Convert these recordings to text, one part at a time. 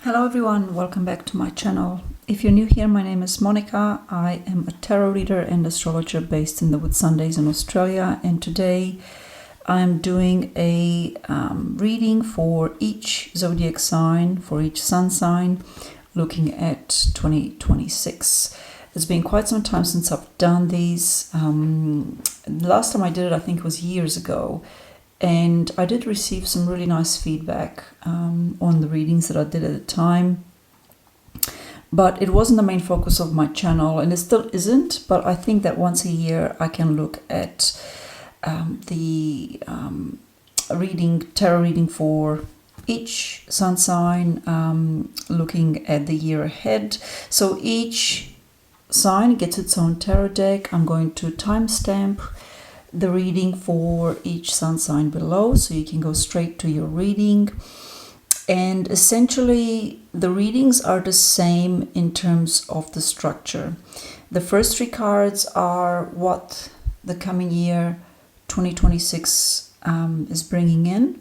Hello everyone, welcome back to my channel. If you're new here, my name is Monica. I am a tarot reader and astrologer based in the Whitsundays in Australia, and today I'm doing a reading for each zodiac sign, for each sun sign, looking at 2026. It's been quite some time since I've done these. The last time I did it, I think it was years ago. And I did receive some really nice feedback on the readings that I did at the time. But it wasn't the main focus of my channel, and it still isn't. But I think that once a year I can look at the tarot reading for each sun sign, looking at the year ahead. So each sign gets its own tarot deck. I'm going to timestamp the reading for each sun sign below, so you can go straight to your reading. And essentially the readings are the same in terms of the structure. The first three cards are what the coming year 2026 is bringing in.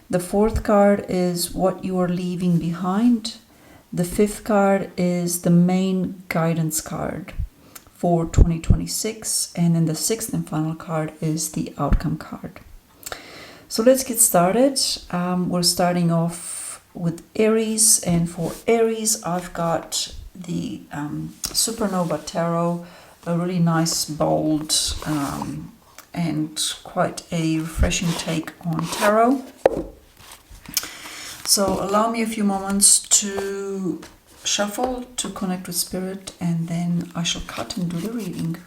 The fourth card is what you are leaving behind. The fifth card is the main guidance card for 2026, and then the sixth and final card is the outcome card. So let's get started. We're starting off with Aries, and for Aries I've got the Supernova Tarot, a really nice, bold and quite a refreshing take on tarot. So allow me a few moments to shuffle, to connect with spirit, and then I shall cut and do the reading.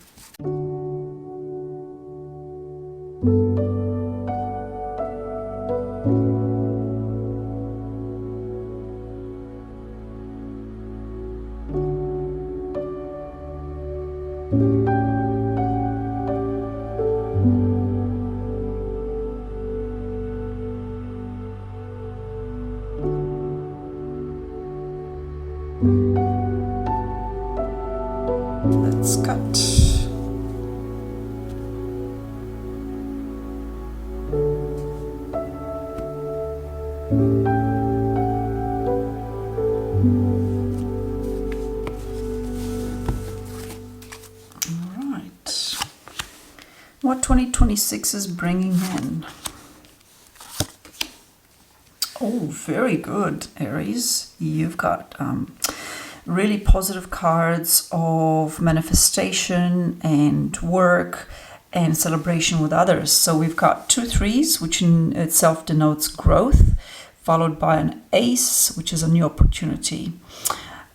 Let's cut. All right. What 2026 is bringing in? Oh, very good, Aries. You've got really positive cards of manifestation and work and celebration with others. So we've got 2 threes, which in itself denotes growth, followed by an ace, which is a new opportunity.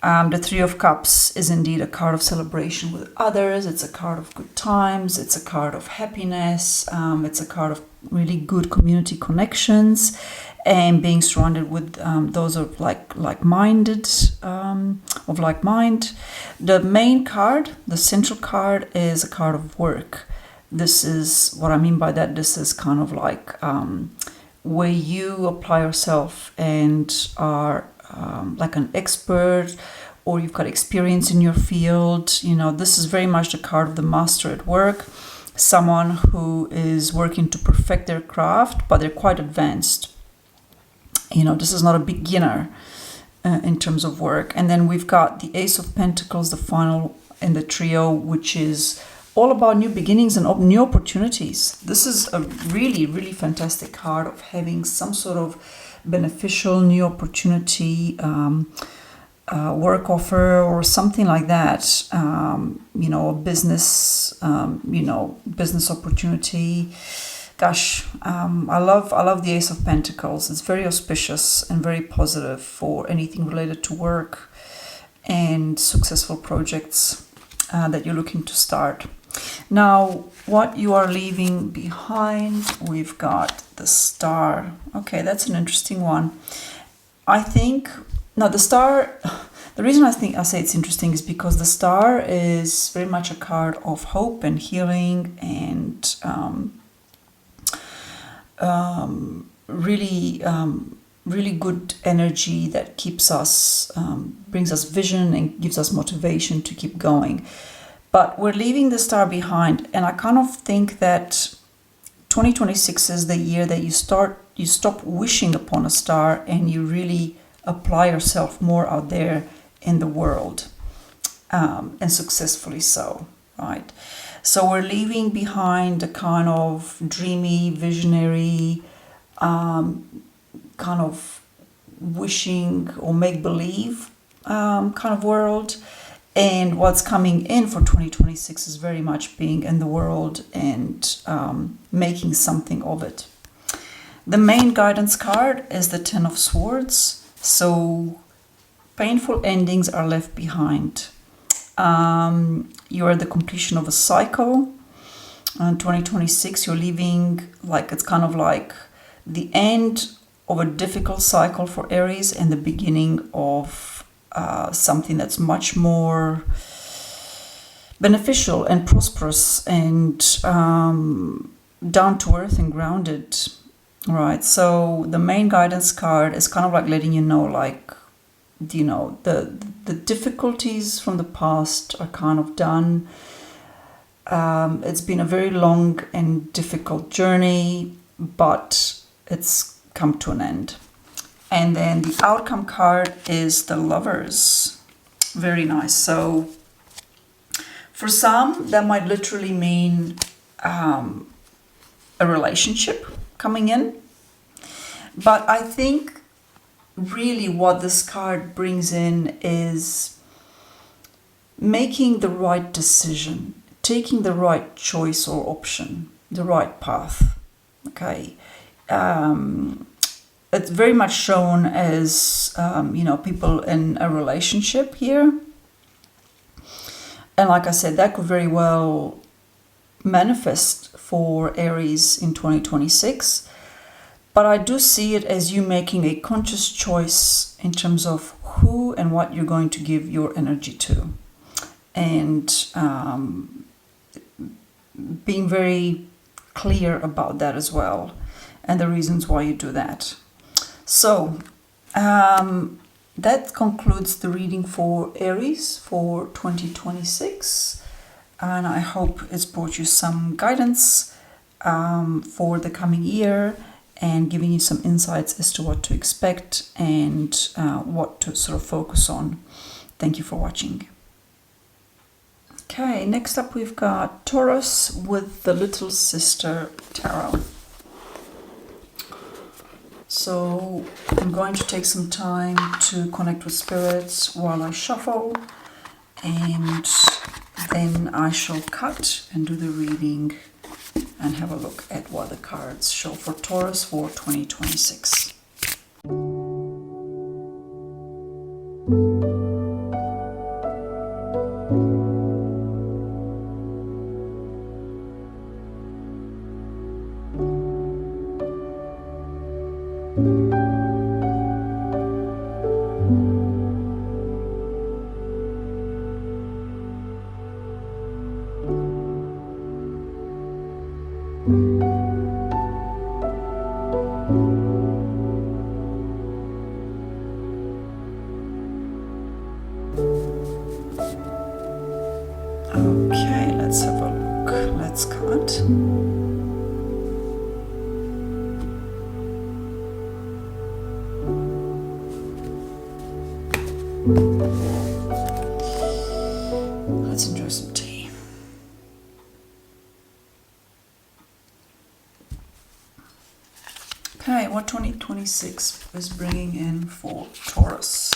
The 3 of Cups is indeed a card of celebration with others. It's a card of good times. It's a card of happiness. It's a card of really good community connections and being surrounded with those of like-minded, of like mind. The main card, the central card, is a card of work. This is what I mean by that. This is kind of like where you apply yourself and are like an expert, or you've got experience in your field. You know, this is very much the card of the master at work, someone who is working to perfect their craft, but they're quite advanced. You know, this is not a beginner in terms of work. And then we've got the Ace of Pentacles, the final in the trio, which is all about new beginnings and new opportunities. This is a really, really fantastic card of having some sort of beneficial new opportunity, work offer or something like that. You know, a business, business opportunity. Gosh, I love the Ace of Pentacles. It's very auspicious and very positive for anything related to work and successful projects that you're looking to start. Now, what you are leaving behind, we've got the Star. Okay, that's an interesting one. I think, now the Star, the reason I say it's interesting is because the Star is very much a card of hope and healing and really good energy that keeps us, brings us vision and gives us motivation to keep going. But we're leaving the Star behind, and I kind of think that 2026 is the year that you stop wishing upon a star and you really apply yourself more out there in the world, and successfully so, right? So we're leaving behind a kind of dreamy, visionary, kind of wishing or make-believe kind of world. And what's coming in for 2026 is very much being in the world and making something of it. The main guidance card is the Ten of Swords. So painful endings are left behind. You are at the completion of a cycle. In 2026, you're leaving, like, it's kind of like the end of a difficult cycle for Aries and the beginning of something that's much more beneficial and prosperous and down to earth and grounded, right? So the main guidance card is kind of like letting you know, like, you know, the difficulties from the past are kind of done. It's been a very long and difficult journey, but it's come to an end. And then the outcome card is the Lovers. Very nice. So for some, that might literally mean a relationship coming in. But I think really what this card brings in is making the right decision, taking the right choice or option, the right path. Okay. It's very much shown as, you know, people in a relationship here. And like I said, that could very well manifest for Aries in 2026. But I do see it as you making a conscious choice in terms of who and what you're going to give your energy to. And being very clear about that as well. And the reasons why you do that. So, that concludes the reading for Aries for 2026. And I hope it's brought you some guidance for the coming year and giving you some insights as to what to expect and what to sort of focus on. Thank you for watching. Okay, next up we've got Taurus with the Little Sister Tarot. So I'm going to take some time to connect with spirits while I shuffle, and then I shall cut and do the reading and have a look at what the cards show for Taurus for 2026. Okay, let's have a look. Let's cut. Let's enjoy some tea. Okay, what 2026 is bringing in for Taurus?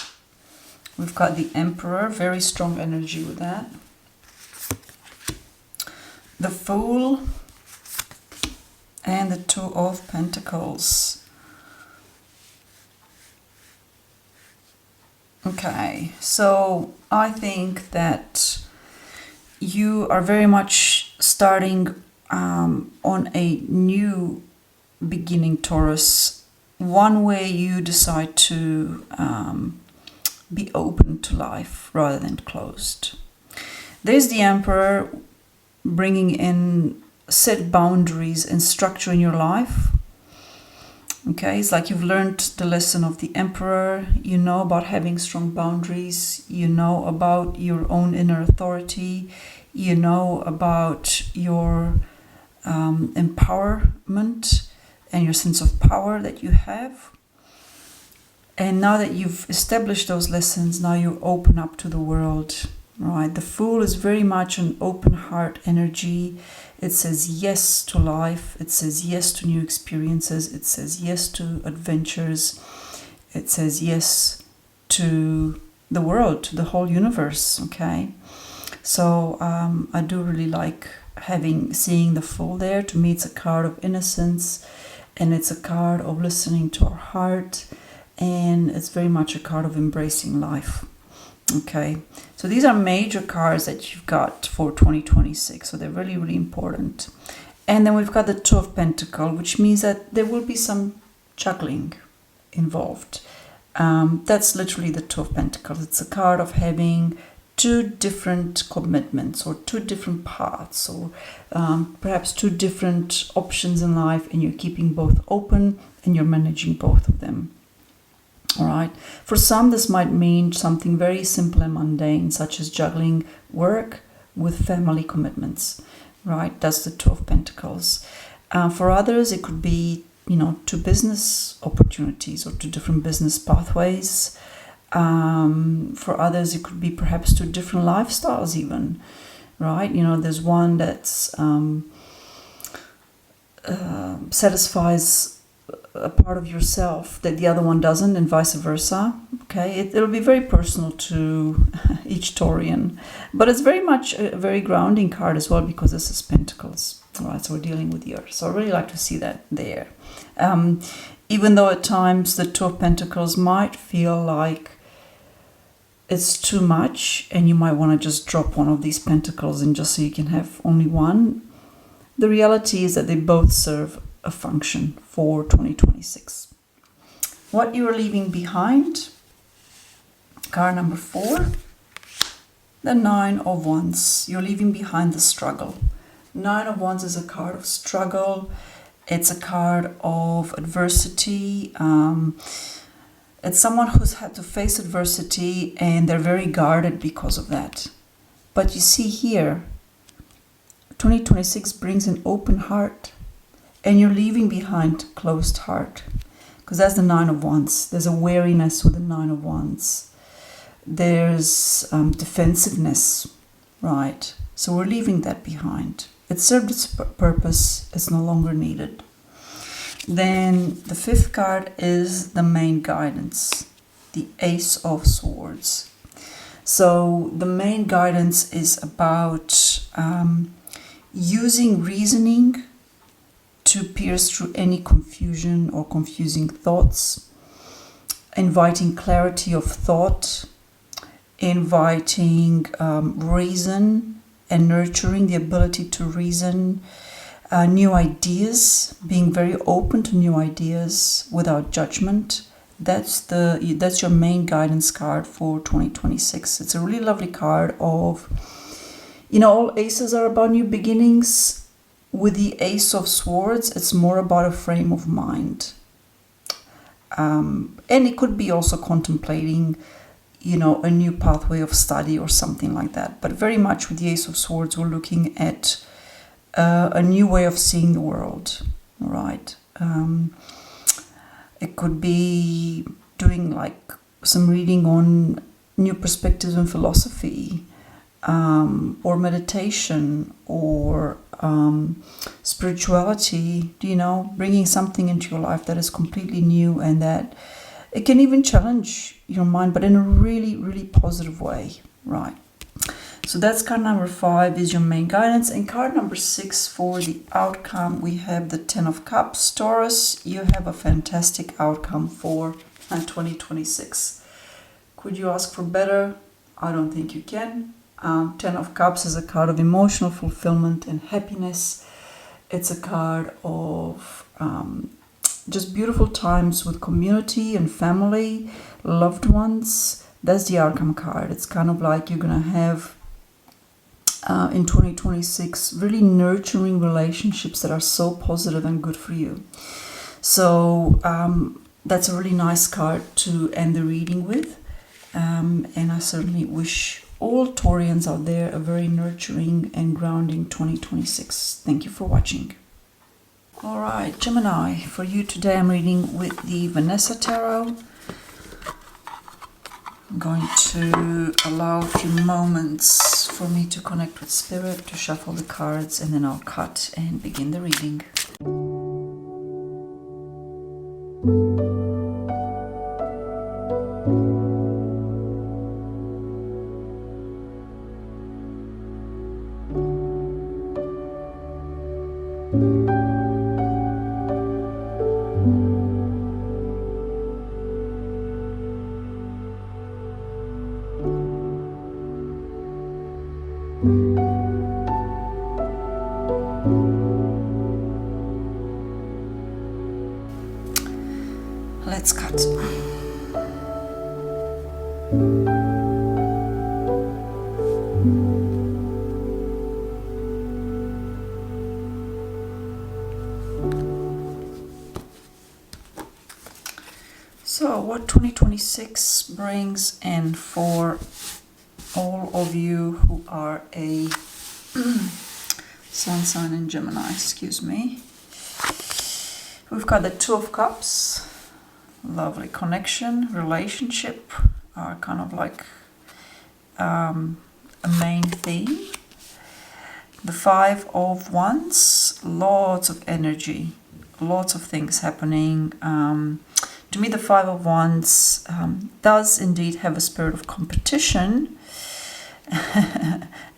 We've got the Emperor, very strong energy with that. The Fool and the Two of Pentacles. Okay, so I think that you are very much starting on a new beginning, Taurus. One way you decide to be open to life rather than closed. There's the Emperor bringing in set boundaries and structure in your life. Okay, it's like you've learned the lesson of the Emperor. You know about having strong boundaries. You know about your own inner authority. You know about your empowerment and your sense of power that you have. And now that you've established those lessons, now you open up to the world, right? The Fool is very much an open heart energy. It says yes to life. It says yes to new experiences. It says yes to adventures. It says yes to the world, to the whole universe, okay? So I do really like seeing the Fool there. To me, it's a card of innocence, and it's a card of listening to our heart, and it's very much a card of embracing life. Okay, so these are major cards that you've got for 2026, so they're really, really important. And then we've got the Two of Pentacles, which means that there will be some juggling involved. That's literally the Two of Pentacles. It's a card of having two different commitments, or two different paths, or perhaps two different options in life, and you're keeping both open and you're managing both of them. All right. For some, this might mean something very simple and mundane, such as juggling work with family commitments. Right. That's the Two of Pentacles. For others, it could be, two business opportunities or two different business pathways. For others, it could be perhaps two different lifestyles even. Right. There's one that's satisfies a part of yourself that the other one doesn't, and vice versa. Okay, it'll be very personal to each Taurian, but it's very much a very grounding card as well, because this is Pentacles. All right, so we're dealing with the Earth, so I really like to see that there. Even though at times the Two of Pentacles might feel like it's too much, and you might want to just drop one of these pentacles and just so you can have only one, the reality is that they both serve a function for 2026. What you are leaving behind, card number 4, the Nine of Wands. You're leaving behind the struggle. Nine of Wands is a card of struggle. It's a card of adversity. It's someone who's had to face adversity, and they're very guarded because of that. But you see here, 2026 brings an open heart. And you're leaving behind closed heart, because that's the Nine of Wands. There's a wariness with the Nine of Wands. There's defensiveness, right? So we're leaving that behind. It served its purpose. It's no longer needed. Then the 5th card is the main guidance, the Ace of Swords. So the main guidance is about using reasoning to pierce through any confusion or confusing thoughts, inviting clarity of thought, inviting reason and nurturing the ability to reason, new ideas, being very open to new ideas without judgment. That's your main guidance card for 2026. It's a really lovely card of, all aces are about new beginnings. With the Ace of Swords, it's more about a frame of mind. And it could be also contemplating, a new pathway of study or something like that. But very much with the Ace of Swords, we're looking at a new way of seeing the world, right? It could be doing like some reading on new perspectives in philosophy, or meditation, or spirituality, bringing something into your life that is completely new, and that it can even challenge your mind, but in a really, really positive way, right? So that's card number 5 is your main guidance. And card number 6 for the outcome, we have the 10 of Cups. Taurus, you have a fantastic outcome for 2026. Could you ask for better? I don't think you can. 10 of Cups is a card of emotional fulfillment and happiness. It's a card of just beautiful times with community and family, loved ones. That's the outcome card. It's kind of like you're going to have in 2026 really nurturing relationships that are so positive and good for you. So that's a really nice card to end the reading with. And I certainly wish all Taurians out there a very nurturing and grounding 2026. Thank you for watching. All right, Gemini, for you today I'm reading with the Vanessa Tarot. I'm going to allow a few moments for me to connect with Spirit, to shuffle the cards, and then I'll cut and begin the reading. Let's cut. So what 2026 brings, and for all of you who are a sun sign in Gemini, excuse me. We've got the Two of Cups, lovely connection, relationship are kind of like a main theme. The Five of Wands, lots of energy, lots of things happening. To me, the Five of Wands does indeed have a spirit of competition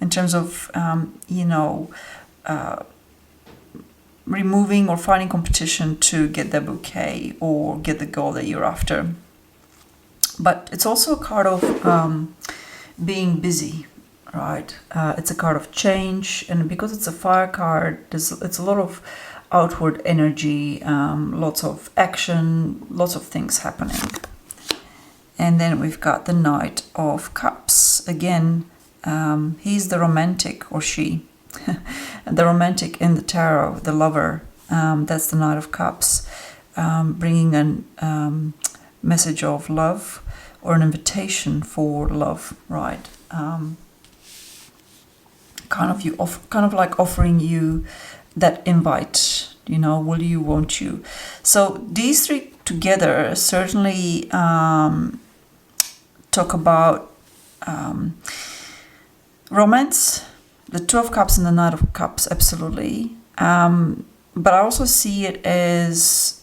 in terms of, removing or finding competition to get the bouquet or get the goal that you're after. But it's also a card of being busy, right? It's a card of change, and because it's a fire card, it's a lot of outward energy, lots of action, lots of things happening. And then we've got the Knight of Cups. Again, he's the romantic, or she, the romantic in the tarot, the lover. That's the Knight of Cups, bringing a message of love or an invitation for love, right? Kind of like offering you that invite, will you, won't you? So these three together certainly talk about romance, the Two of Cups and the Knight of Cups, absolutely. But I also see it as,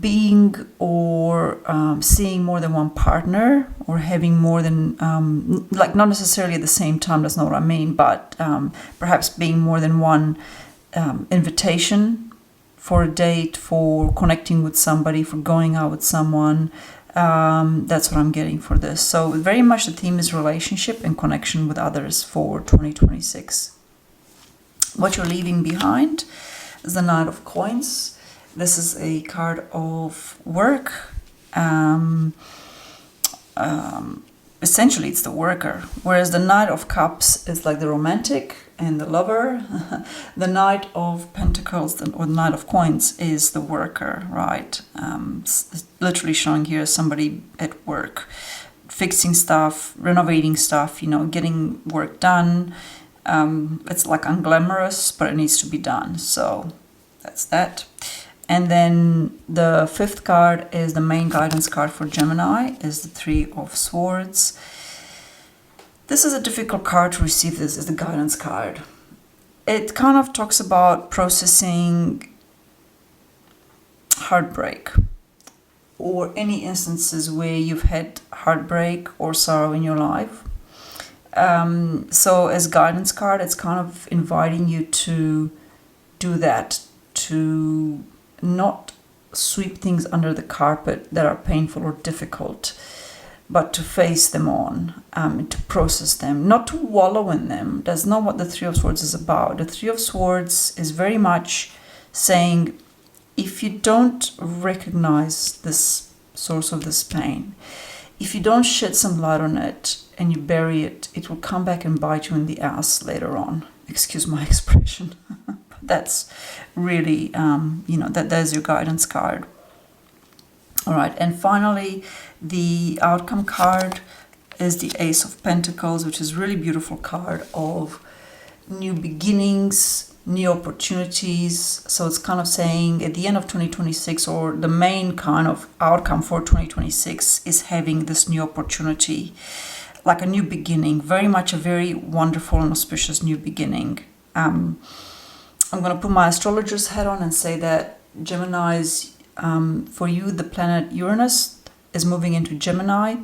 being or seeing more than one partner, or having more than, not necessarily at the same time, that's not what I mean, but perhaps being more than one invitation for a date, for connecting with somebody, for going out with someone. That's what I'm getting for this. So very much the theme is relationship and connection with others for 2026. What you're leaving behind is the Knight of Coins. This is a card of work. Essentially, it's the worker. Whereas the Knight of Cups is like the romantic and the lover. The Knight of Pentacles, or the Knight of Coins, is the worker, right? It's literally showing here somebody at work, fixing stuff, renovating stuff, getting work done. It's like unglamorous, but it needs to be done. So that's that. And then the fifth card is the main guidance card for Gemini, is the Three of Swords. This is a difficult card to receive. This is the guidance card. It kind of talks about processing heartbreak, or any instances where you've had heartbreak or sorrow in your life. So as guidance card, it's kind of inviting you to do that, to not sweep things under the carpet that are painful or difficult, but to face them on, to process them, not to wallow in them. That's not what the Three of Swords is about. The Three of Swords is very much saying, if you don't recognize this source of this pain, if you don't shed some light on it and you bury it, it will come back and bite you in the ass later on. Excuse my expression. That's really, there's your guidance card. All right, and finally, the outcome card is the Ace of Pentacles, which is a really beautiful card of new beginnings, new opportunities. So it's kind of saying at the end of 2026, or the main kind of outcome for 2026 is having this new opportunity, like a new beginning, very much a very wonderful and auspicious new beginning. I'm going to put my astrologer's hat on and say that Gemini's, for you, the planet Uranus is moving into Gemini.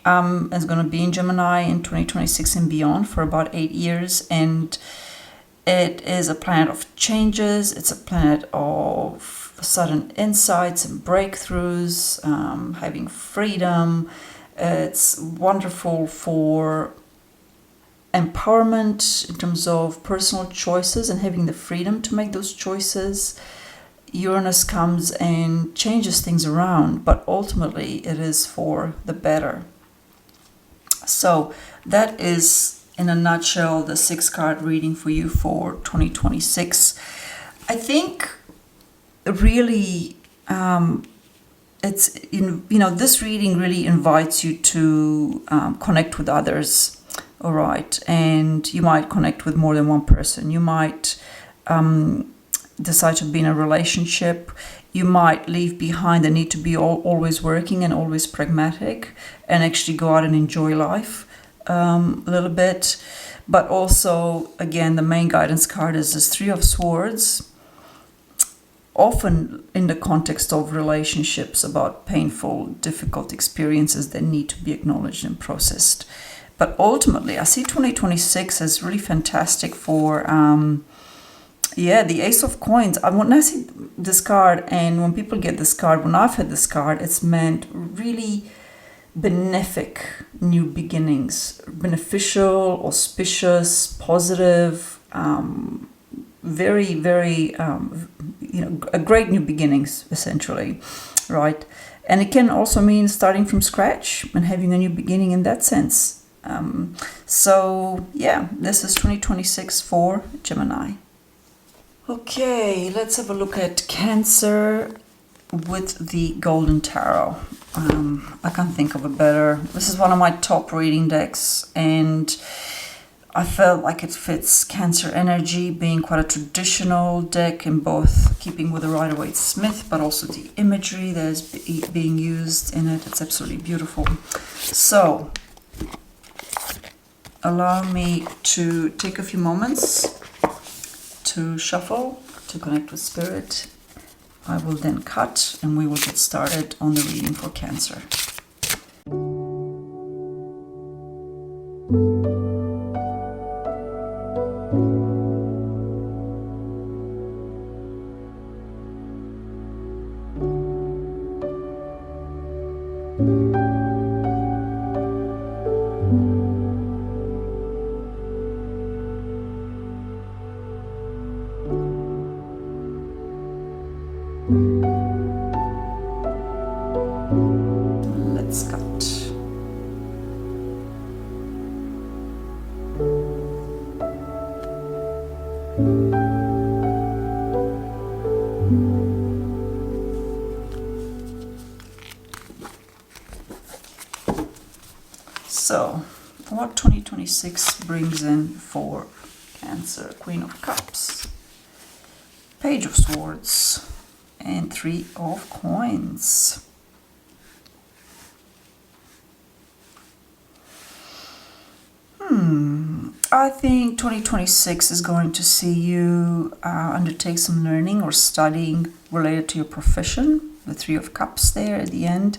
It's going to be in Gemini in 2026 and beyond for about 8 years. And it is a planet of changes. It's a planet of sudden insights and breakthroughs, having freedom. It's wonderful for empowerment in terms of personal choices and having the freedom to make those choices. Uranus comes and changes things around, but ultimately it is for the better. So that is, in a nutshell, the 6-card reading for you for 2026. I think really it's this reading really invites you to connect with others. All right, and you might connect with more than one person. You might decide to be in a relationship. You might leave behind the need to be always working and always pragmatic, and actually go out and enjoy life a little bit. But also, again, the main guidance card is this 3 of Swords, often in the context of relationships, about painful, difficult experiences that need to be acknowledged and processed. But ultimately, I see 2026 as really fantastic for, the Ace of Coins. When I see this card, and when people get this card, when I've had this card, it's meant really benefic new beginnings, beneficial, auspicious, positive, very, very, a great new beginnings, essentially, right? And it can also mean starting from scratch and having a new beginning in that sense. This is 2026 for Gemini. Okay, let's have a look at Cancer with the Golden Tarot. I can't think of a better. This is one of my top reading decks, and I felt like it fits Cancer energy, being quite a traditional deck in both keeping with the Rider-Waite-Smith, but also the imagery that is being used in it. It's absolutely beautiful. So, allow me to take a few moments to shuffle, to connect with Spirit. I will then cut, and we will get started on the reading for Cancer. Let's cut. So, what 2026 brings in for Cancer? Queen of Cups, Page of Swords, and 3 of Coins. I think 2026 is going to see you undertake some learning or studying related to your profession. The 3 of Cups there at the end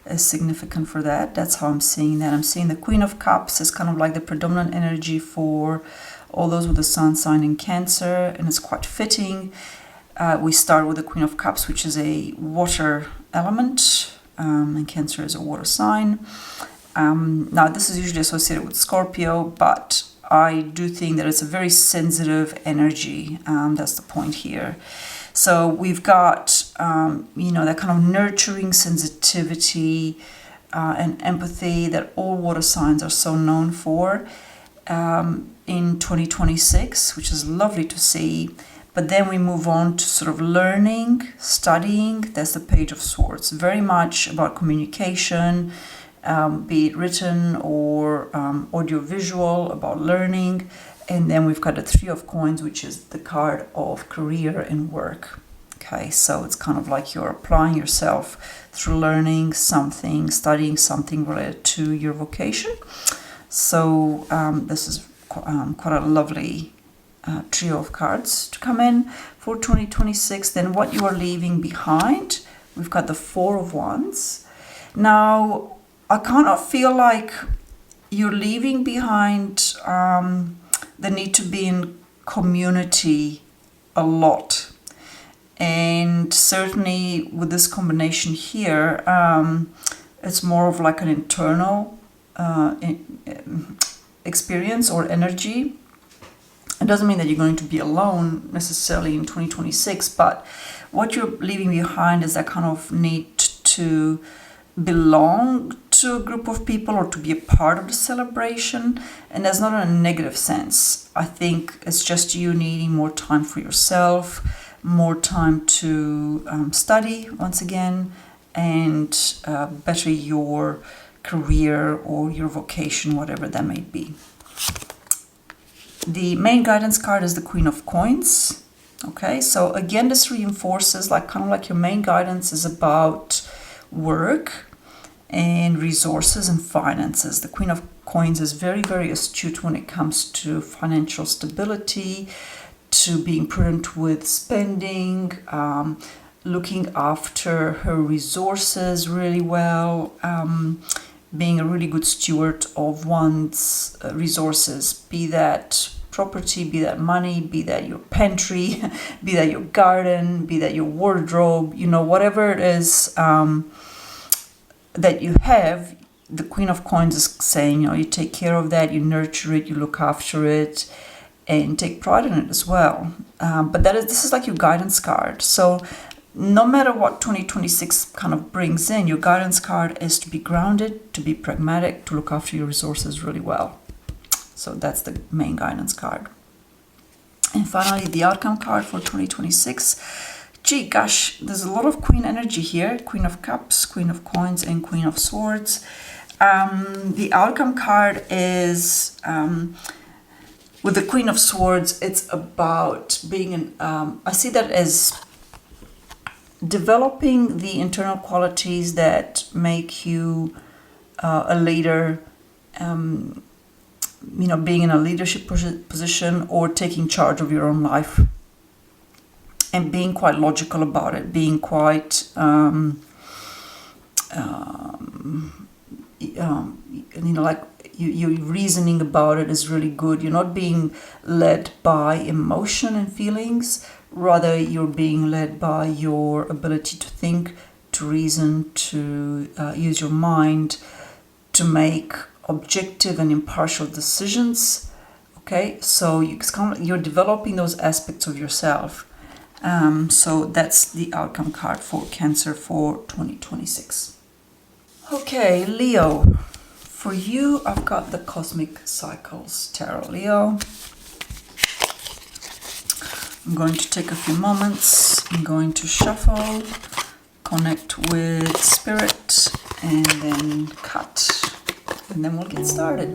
is significant for that. That's how I'm seeing that. I'm seeing the Queen of Cups as kind of like the predominant energy for all those with the sun sign in Cancer, and it's quite fitting. We start with the Queen of Cups, which is a water element, and Cancer is a water sign. Now, this is usually associated with Scorpio, but I do think that it's a very sensitive energy. That's the point here. So we've got, that kind of nurturing sensitivity and empathy that all water signs are so known for in 2026, which is lovely to see. But then we move on to sort of learning, studying. That's the Page of Swords. Very much about communication, be it written or audiovisual, about learning. And then we've got a Three of Coins, which is the card of career and work. Okay, so it's kind of like you're applying yourself through learning something, studying something related to your vocation. So this is quite a lovely trio of cards to come in for 2026. Then what you are leaving behind, we've got the Four of Wands. Now, I kind of feel like you're leaving behind the need to be in community a lot. And certainly with this combination here, it's more of like an internal experience or energy. It doesn't mean that you're going to be alone necessarily in 2026, but what you're leaving behind is that kind of need to belong to a group of people or to be a part of the celebration. And that's not in a negative sense. I think it's just you needing more time for yourself, more time to study once again, and better your career or your vocation, whatever that may be. The main guidance card is the Queen of Coins. Okay, so again, this reinforces like kind of like your main guidance is about work and resources and finances. The Queen of Coins is very, very astute when it comes to financial stability, to being prudent with spending, looking after her resources really well, being a really good steward of one's resources, be that property, be that money, be that your pantry, be that your garden, be that your wardrobe, you know, whatever it is that you have. The Queen of Coins is saying, you know, you take care of that, you nurture it, you look after it, and take pride in it as well. But this is like your guidance card. So no matter what 2026 kind of brings in, your guidance card is to be grounded, to be pragmatic, to look after your resources really well. So that's the main guidance card. And finally, the outcome card for 2026. Gee, gosh, there's a lot of Queen energy here. Queen of Cups, Queen of Coins, and Queen of Swords. The outcome card is, with the Queen of Swords, it's about being I see that as developing the internal qualities that make you a leader, you know, being in a leadership position or taking charge of your own life, and being quite logical about it, being quite you know, like your reasoning about it is really good. You're not being led by emotion and feelings. Rather, you're being led by your ability to think, to reason, to use your mind, to make objective and impartial decisions. Okay, so you're developing those aspects of yourself. So that's the outcome card for Cancer for 2026. Okay, Leo. For you, I've got the Cosmic Cycles Tarot, Leo. I'm going to take a few moments. I'm going to shuffle, connect with Spirit, and then cut. And then we'll get started.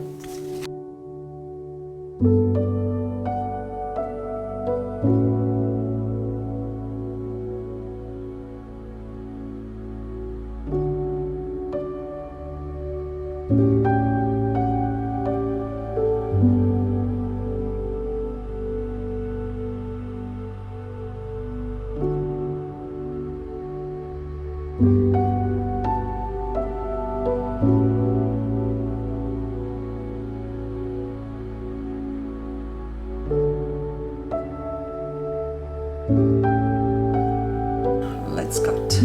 Let's cut.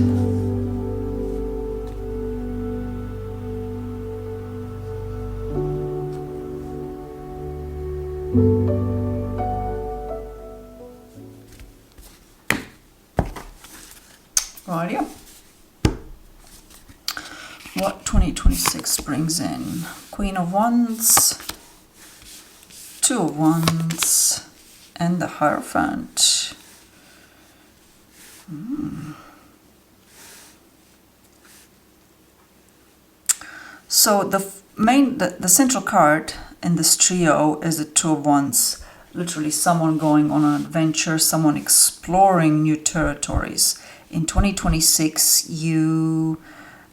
Rightio. What 2026 brings in? Queen of Wands, Two of Wands, and the Hierophant. So the central card in this trio is the Two of Wands. Literally someone going on an adventure, someone exploring new territories. In 2026, you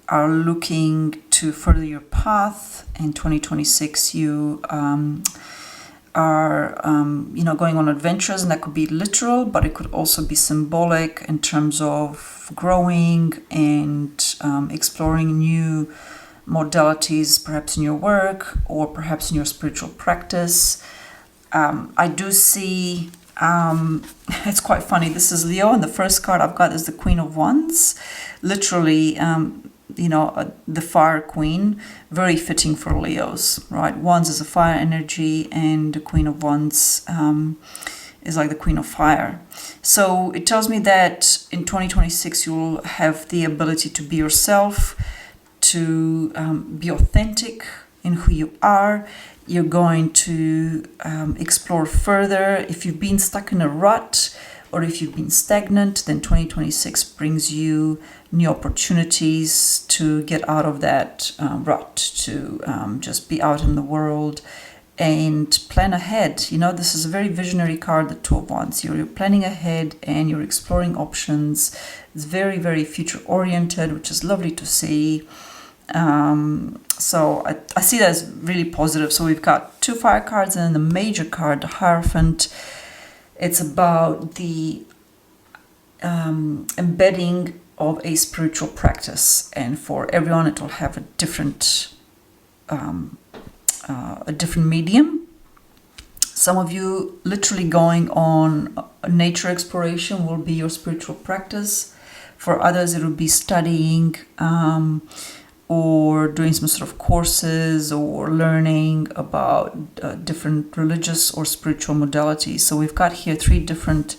are looking to further your path. In 2026, you are going on adventures, and that could be literal, but it could also be symbolic in terms of growing and exploring new modalities, perhaps in your work or perhaps in your spiritual practice. I do see, it's quite funny, this is Leo, and the first card I've got is the Queen of Wands. Literally, the fire queen, very fitting for Leos, right? Wands is a fire energy, and the Queen of Wands is like the Queen of Fire. So it tells me that in 2026 you'll have the ability to be yourself, to be authentic in who you are. You're going to explore further. If you've been stuck in a rut or if you've been stagnant, then 2026 brings you new opportunities to get out of that rut, to just be out in the world and plan ahead. This is a very visionary card, the Two of Wands. You're planning ahead and you're exploring options. It's very, very future oriented, which is lovely to see. So I see that as really positive. So we've got two fire cards, and then the major card, the Hierophant. It's about the embedding of a spiritual practice, and for everyone it will have a different medium. Some of you literally going on nature exploration will be your spiritual practice. For others it will be studying or doing some sort of courses or learning about different religious or spiritual modalities. So we've got here 3 different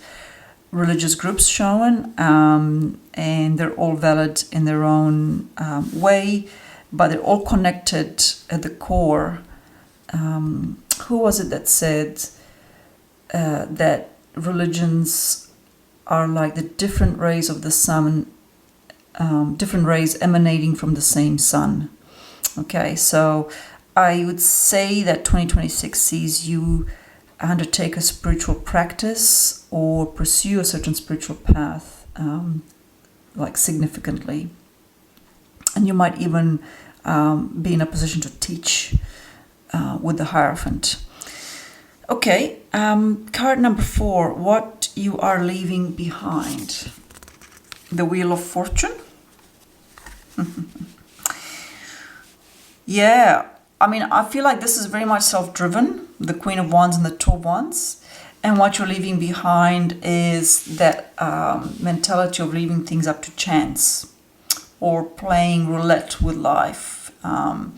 religious groups shown, and they're all valid in their own way, but they're all connected at the core. Who was it that said that religions are like the different rays of the sun, different rays emanating from the same sun? Okay, so I would say that 2026 sees you undertake a spiritual practice or pursue a certain spiritual path, like significantly. And you might even be in a position to teach with the Hierophant. Okay, card number 4, what you are leaving behind. The Wheel of Fortune. Yeah, I mean, I feel like this is very much self-driven, the Queen of Wands and the Two of Wands. And what you're leaving behind is that mentality of leaving things up to chance or playing roulette with life. And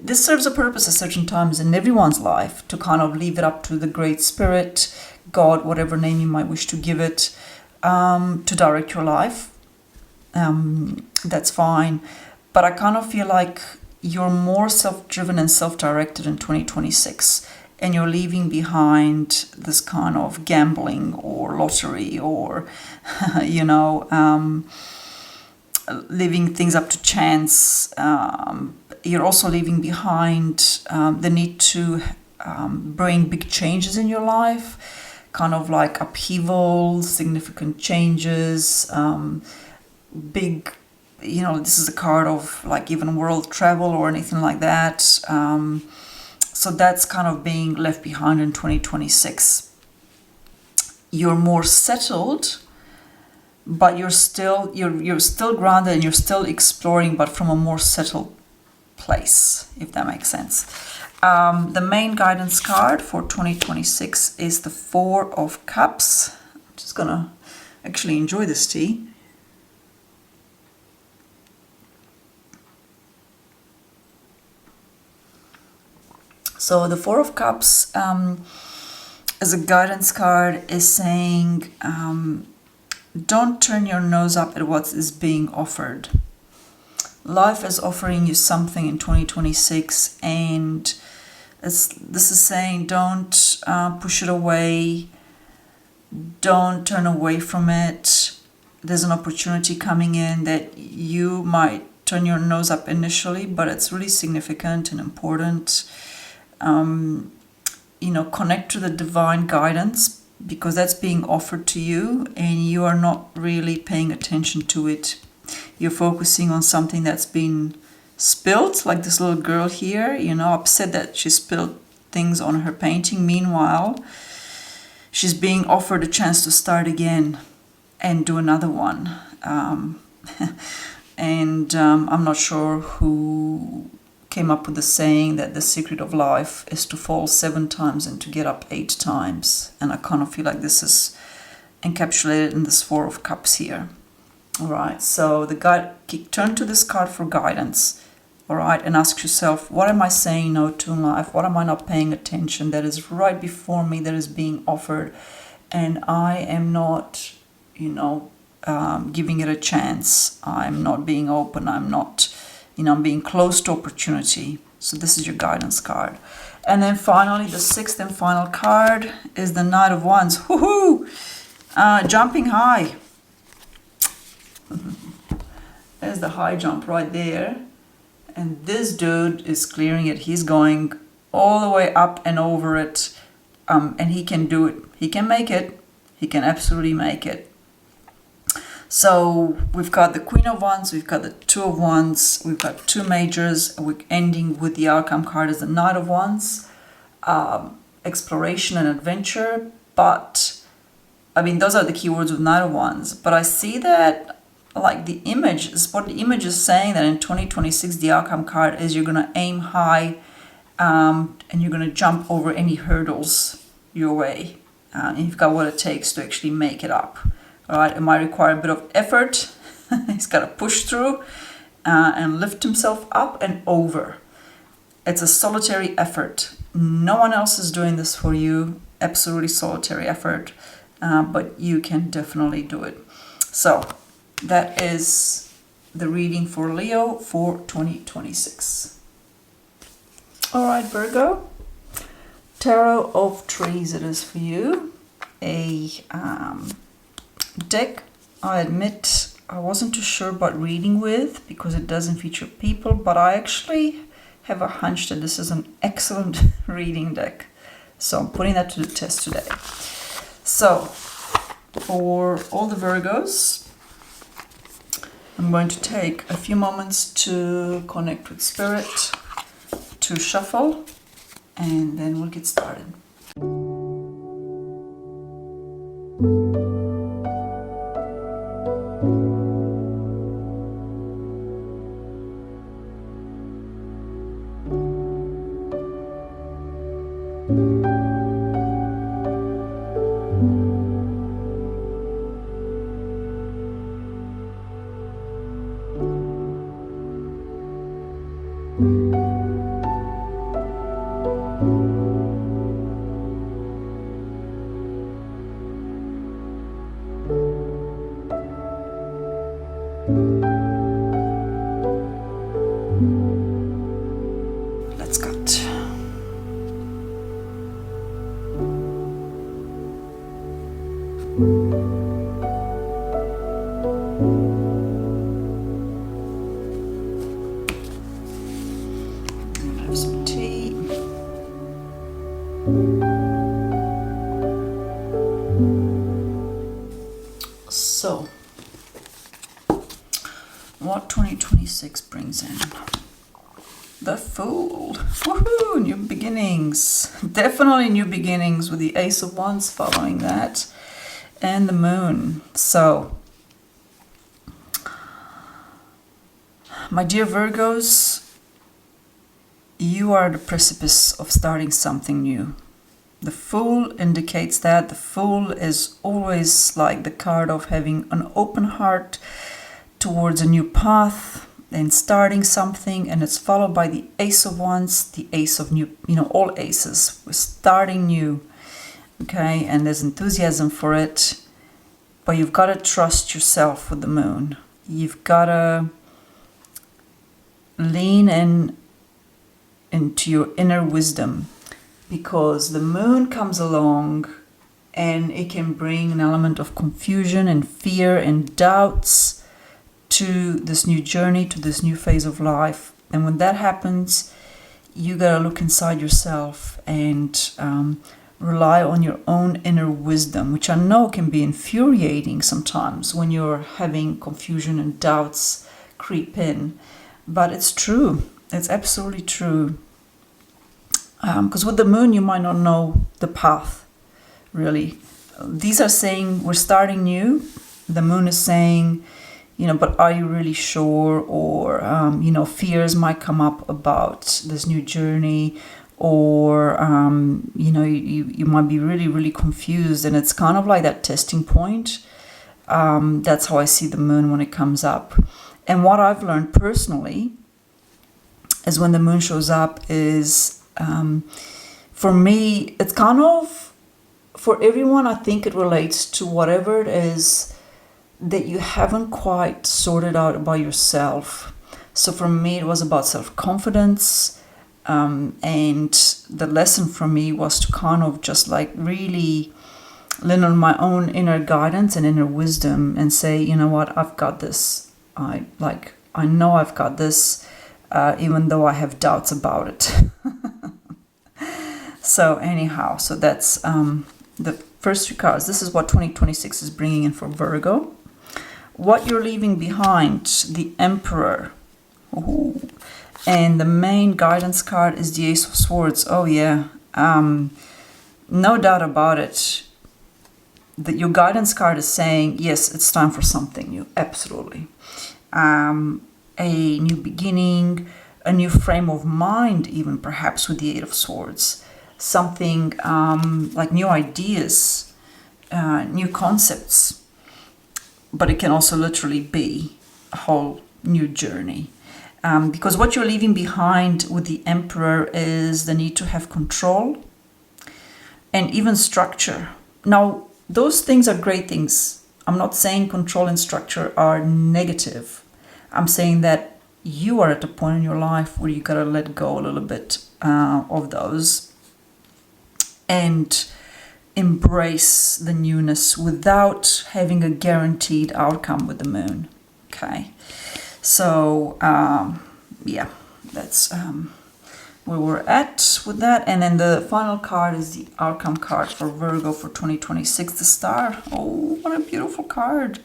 this serves a purpose at certain times in everyone's life, to kind of leave it up to the Great Spirit, God, whatever name you might wish to give it, to direct your life. That's fine. But I kind of feel like you're more self-driven and self-directed in 2026, and you're leaving behind this kind of gambling or lottery or, leaving things up to chance. You're also leaving behind the need to bring big changes in your life, kind of like upheaval, significant changes, big, this is a card of like even world travel or anything like that. So that's kind of being left behind in 2026. You're more settled, but you're still grounded and you're still exploring, but from a more settled place, if that makes sense. The main guidance card for 2026 is the 4 of Cups. I'm just gonna actually enjoy this tea. So the 4 of Cups as a guidance card is saying, don't turn your nose up at what is being offered. Life is offering you something in 2026, and this is saying don't push it away, don't turn away from it. There's an opportunity coming in that you might turn your nose up initially, but it's really significant and important. You know, connect to the divine guidance, because that's being offered to you and you are not really paying attention to it. You're focusing on something that's been spilled, like this little girl here, you know, upset that she spilled things on her painting. Meanwhile, she's being offered a chance to start again and do another one. I'm not sure who came up with the saying that the secret of life is to fall 7 times and to get up 8 times. And I kind of feel like this is encapsulated in this 4 of Cups here. All right, so turn to this card for guidance. All right, and ask yourself, what am I saying no to in life? What am I not paying attention that is right before me, that is being offered, and I am not, you know, giving it a chance. I'm not being open. I'm not, you know, I'm being close to opportunity. So this is your guidance card. And then finally, the 6th and final card is the Knight of Wands. Woohoo! Jumping high. There's the high jump right there. And this dude is clearing it. He's going all the way up and over it. And he can do it. He can make it. He can absolutely make it. So we've got the Queen of Wands, we've got the 2 of Wands, we've got 2 majors, and we're ending with the outcome card as the Knight of Wands. Exploration and adventure, but I mean, those are the keywords with Knight of Wands. But I see that, like, the image is what the image is saying, that in 2026, the outcome card is you're going to aim high and you're going to jump over any hurdles your way. And you've got what it takes to actually make it up. All right, it might require a bit of effort. He's got to push through and lift himself up and over. It's a solitary effort. No one else is doing this for you. Absolutely solitary effort, but you can definitely do it. So that is the reading for Leo for 2026. All right, Virgo. Tarot of Trees it is for you. A deck, I admit, I wasn't too sure about reading with because it doesn't feature people, but I actually have a hunch that this is an excellent reading deck. So I'm putting that to the test today. So for all the Virgos, I'm going to take a few moments to connect with Spirit, to shuffle, and then we'll get started. Let's cut. Have some tea. So, what 2026 brings in? The Fool. Woohoo! New beginnings. Definitely new beginnings with the Ace of Wands following that. And the Moon. So, my dear Virgos, you are at the precipice of starting something new. The Fool indicates that. The Fool is always like the card of having an open heart towards a new path and starting something, and it's followed by the Ace of Wands, the Ace of New, all aces. We're starting new, okay? And there's enthusiasm for it, but you've got to trust yourself with the Moon. You've got to lean into your inner wisdom, because the Moon comes along and it can bring an element of confusion and fear and doubts to this new journey, to this new phase of life. And when that happens, you gotta look inside yourself and rely on your own inner wisdom, which I know can be infuriating sometimes when you're having confusion and doubts creep in. But it's true. It's absolutely true. Because with the moon, you might not know the path, really. These are saying we're starting new. The moon is saying, but are you really sure? Or, fears might come up about this new journey. Or, you might be really, really confused. And it's kind of like that testing point. That's how I see the moon when it comes up. And what I've learned personally is when the moon shows up is, for me, it's kind of, for everyone, I think it relates to whatever it is that you haven't quite sorted out about yourself. So for me, it was about self-confidence. And the lesson for me was to kind of just like really lean on my own inner guidance and inner wisdom and say, you know what, I've got this. I know I've got this, even though I have doubts about it. So anyhow, so that's the first 3 cards. This is what 2026 is bringing in for Virgo. What you're leaving behind, the Emperor. Ooh. And the main guidance card is the Ace of Swords. Oh yeah, no doubt about it. That your guidance card is saying, yes, it's time for something new. Absolutely. A new beginning, a new frame of mind, even perhaps with the Eight of Swords. Something like new ideas, new concepts. But it can also literally be a whole new journey. Because what you're leaving behind with the Emperor is the need to have control and even structure. Now, those things are great things. I'm not saying control and structure are negative. I'm saying that you are at a point in your life where you gotta let go a little bit of those and embrace the newness without having a guaranteed outcome with the moon. Okay. So, yeah, that's where we're at with that. And then the final card is the outcome card for Virgo for 2026, the Star. Oh, what a beautiful card.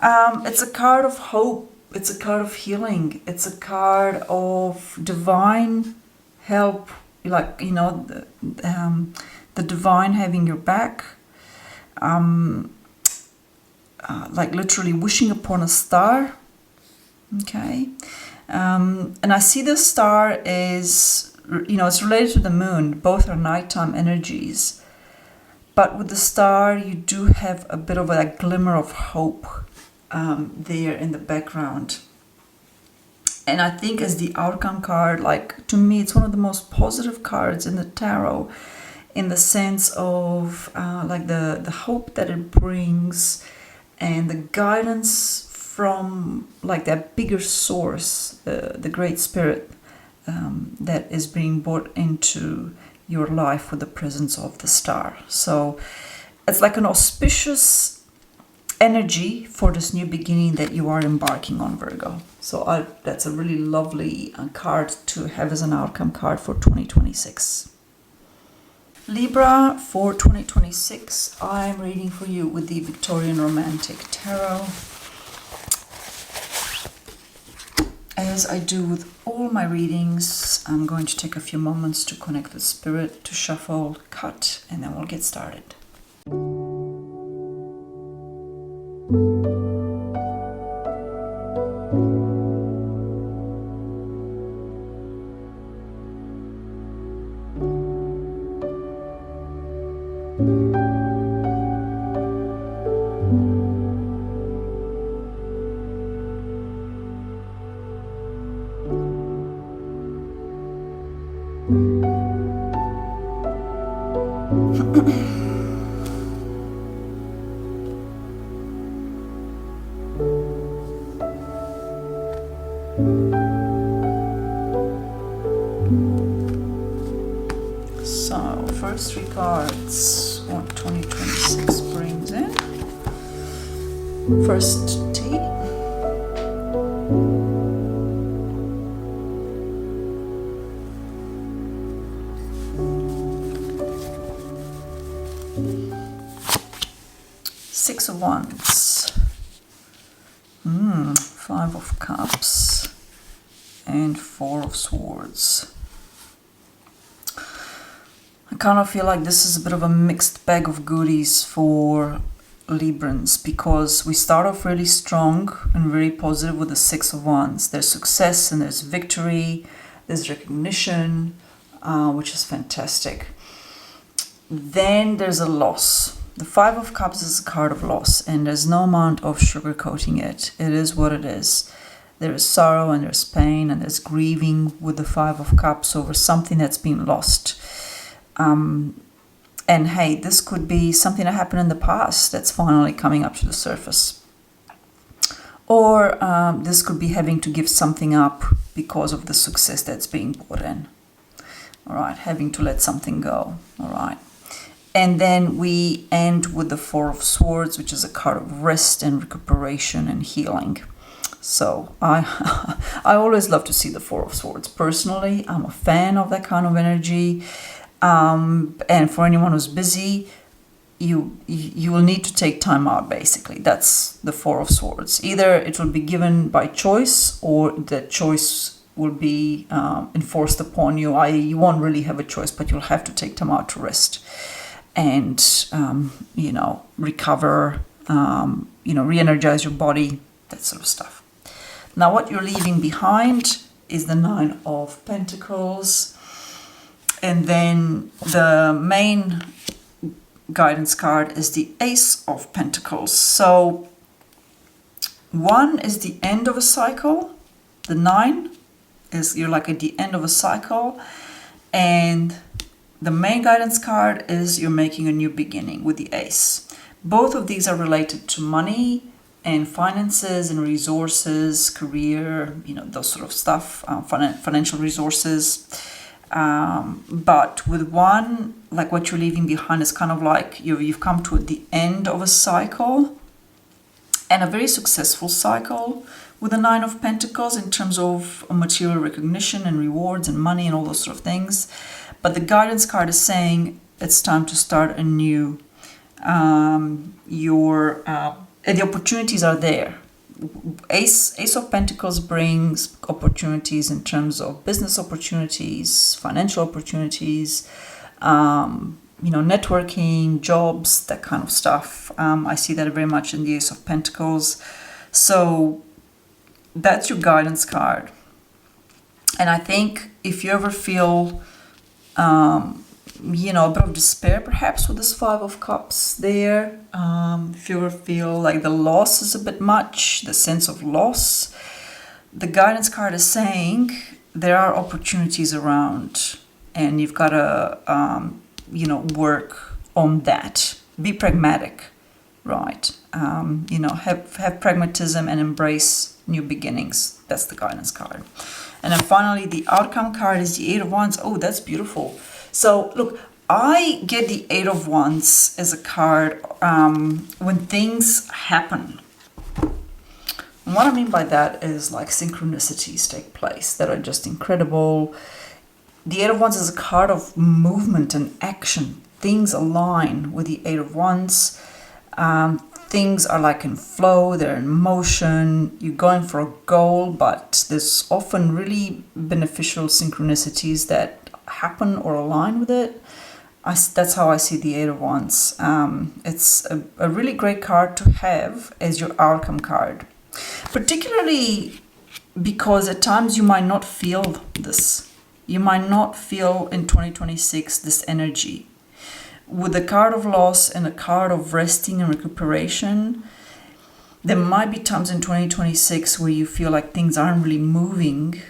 It's a card of hope. It's a card of healing. It's a card of divine help, like, the divine having your back. Like literally wishing upon a star. Okay. And I see the star is, it's related to the moon. Both are nighttime energies. But with the star, you do have a bit of a glimmer of hope there in the background. And I think as the outcome card, like, to me, it's one of the most positive cards in the tarot, in the sense of like the hope that it brings and the guidance from like that bigger source, the Great Spirit that is being brought into your life with the presence of the star. So it's like an auspicious energy for this new beginning that you are embarking on, Virgo. So that's a really lovely card to have as an outcome card for 2026. Libra, for 2026, I'm reading for you with the Victorian Romantic Tarot. As I do with all my readings, I'm going to take a few moments to connect with Spirit, to shuffle, cut, and then we'll get started. So, first 3 cards, what 2026 brings in. First T, Six of Wands. Five of Cups. And Four of Swords. I kind of feel like this is a bit of a mixed bag of goodies for Librans, because we start off really strong and very positive with the Six of Wands. There's success and there's victory, there's recognition, which is fantastic. Then there's a loss. The Five of Cups is a card of loss, and there's no amount of sugarcoating it. It is what it is. There is sorrow and there's pain and there's grieving with the Five of Cups over something that's been lost. And hey, this could be something that happened in the past that's finally coming up to the surface. Or this could be having to give something up because of the success that's being brought in. All right, having to let something go. All right. And then we end with the Four of Swords, which is a card of rest and recuperation and healing. So I always love to see the Four of Swords. Personally, I'm a fan of that kind of energy. And for anyone who's busy, you will need to take time out, basically. That's the Four of Swords. Either it will be given by choice, or the choice will be enforced upon you. I.e., you won't really have a choice, but you'll have to take time out to rest and, recover, re-energize your body, that sort of stuff. Now, what you're leaving behind is the Nine of Pentacles. And then the main guidance card is the Ace of Pentacles. So one is the end of a cycle. The Nine is you're like at the end of a cycle. And the main guidance card is you're making a new beginning with the Ace. Both of these are related to money and finances and resources, career, those sort of stuff, financial resources. But with one, like what you're leaving behind is kind of like you've come to the end of a cycle, and a very successful cycle with the Nine of Pentacles in terms of material recognition and rewards and money and all those sort of things. But the guidance card is saying it's time to start anew. And the opportunities are there. Ace of Pentacles brings opportunities in terms of business opportunities, financial opportunities, networking, jobs, that kind of stuff. I see that very much in the Ace of Pentacles. So that's your guidance card. And I think if you ever feel, a bit of despair perhaps with this Five of Cups there, if you ever feel like the loss is a bit much, the sense of loss, the guidance card is saying there are opportunities around, and you've got to, work on that. Be pragmatic, right? Have pragmatism and embrace new beginnings. That's the guidance card. And then finally, the outcome card is the Eight of Wands. Oh, that's beautiful. So look, I get the Eight of Wands as a card when things happen. And what I mean by that is like synchronicities take place that are just incredible. The Eight of Wands is a card of movement and action. Things align with the Eight of Wands. Things are like in flow, they're in motion, you're going for a goal, but there's often really beneficial synchronicities that happen or align with it. That's how I see the Eight of Wands. It's a really great card to have as your outcome card, particularly because at times you might not feel this. You might not feel in 2026 this energy. With the card of loss and a card of resting and recuperation, there might be times in 2026 where you feel like things aren't really moving.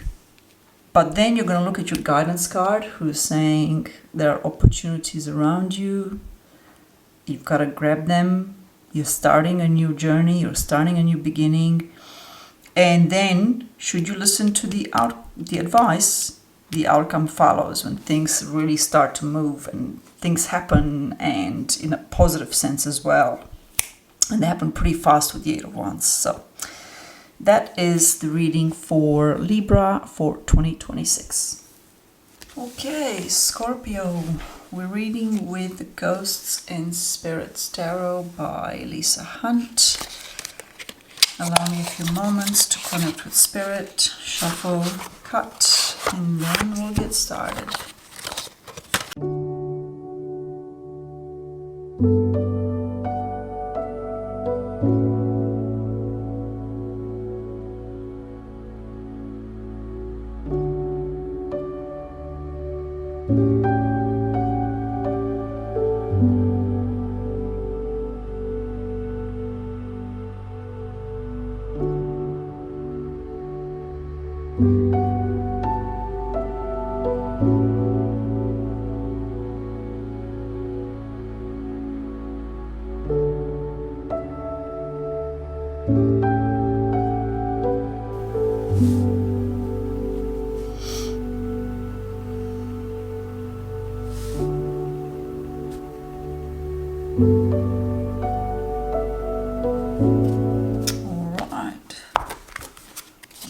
But then you're going to look at your guidance card who's saying there are opportunities around you. You've got to grab them. You're starting a new journey. You're starting a new beginning. And then, should you listen to the advice, the outcome follows when things really start to move and things happen, and in a positive sense as well. And they happen pretty fast with the Eight of Wands. So that is the reading for Libra for 2026. Okay, Scorpio. we're reading with the Ghosts and Spirits Tarot by Lisa Hunt. Allow me a few moments to connect with Spirit, shuffle, cut, and then we'll get started.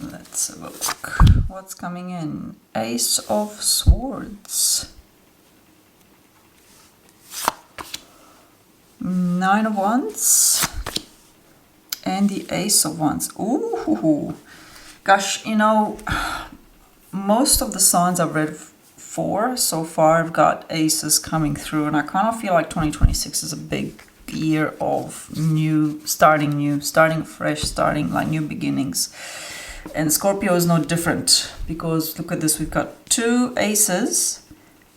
Let's have a look. What's coming in? Ace of Swords, Nine of Wands, and the Ace of Wands. Ooh, gosh, you know, most of the signs I've read for so far, I've got aces coming through, and I kind of feel like 2026 is a big year of starting fresh, starting like new beginnings. And Scorpio is no different, because look at this, we've got two aces,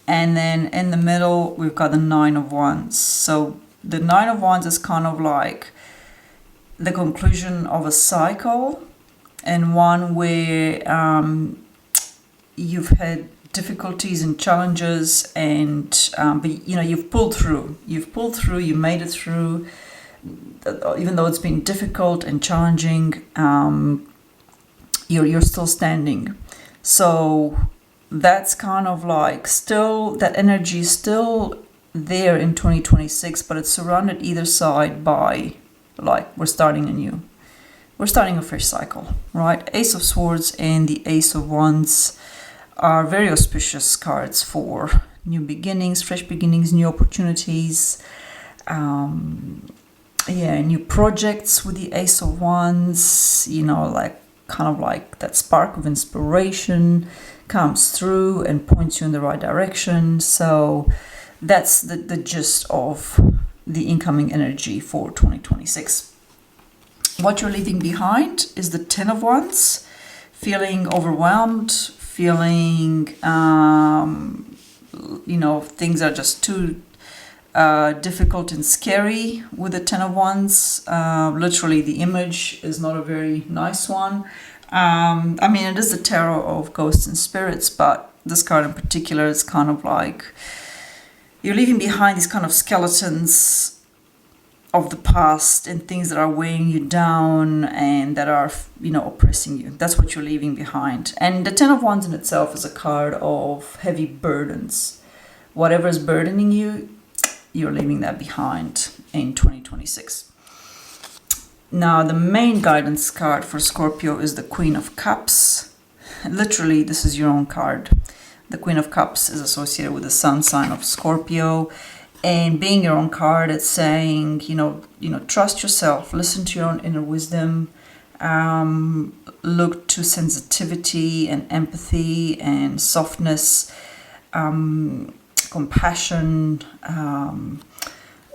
and then in the middle we've got the Nine of Wands. So the Nine of Wands is kind of like the conclusion of a cycle, and one where you've had difficulties and challenges, and but you know, you've pulled through, you made it through, even though it's been difficult and challenging. You're still standing. So that's kind of like still, that energy is still there in 2026, but it's surrounded either side by like we're starting a fresh cycle, right? Ace of Swords and the Ace of Wands are very auspicious cards for new beginnings, fresh beginnings, new opportunities, new projects with the Ace of Wands, you know, like kind of like that spark of inspiration comes through and points you in the right direction. So that's the gist of the incoming energy for 2026. What you're leaving behind is the Ten of Wands, feeling overwhelmed, feeling, things are just too difficult and scary with the Ten of Wands. Literally, the image is not a very nice one. It is the tarot of ghosts and spirits, but this card in particular is kind of like you're leaving behind these kind of skeletons of the past and things that are weighing you down and that are, oppressing you. That's what you're leaving behind. And the Ten of Wands in itself is a card of heavy burdens. Whatever is burdening you, you're leaving that behind in 2026. Now, the main guidance card for Scorpio is the Queen of Cups. Literally, this is your own card. The Queen of Cups is associated with the sun sign of Scorpio. And being your own card, it's saying, trust yourself, listen to your own inner wisdom, look to sensitivity and empathy and softness, compassion,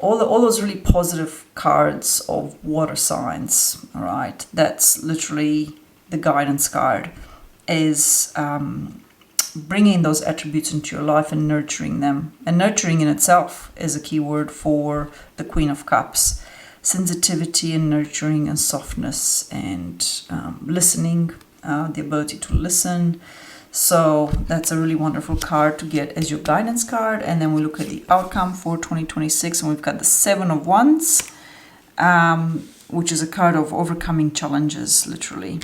all those really positive cards of water signs. All right, that's literally the guidance card, is bringing those attributes into your life and nurturing them. And nurturing in itself is a key word for the Queen of Cups. Sensitivity and nurturing and softness and listening, the ability to listen. So that's a really wonderful card to get as your guidance card. And then we look at the outcome for 2026, and we've got the Seven of Wands, which is a card of overcoming challenges, literally.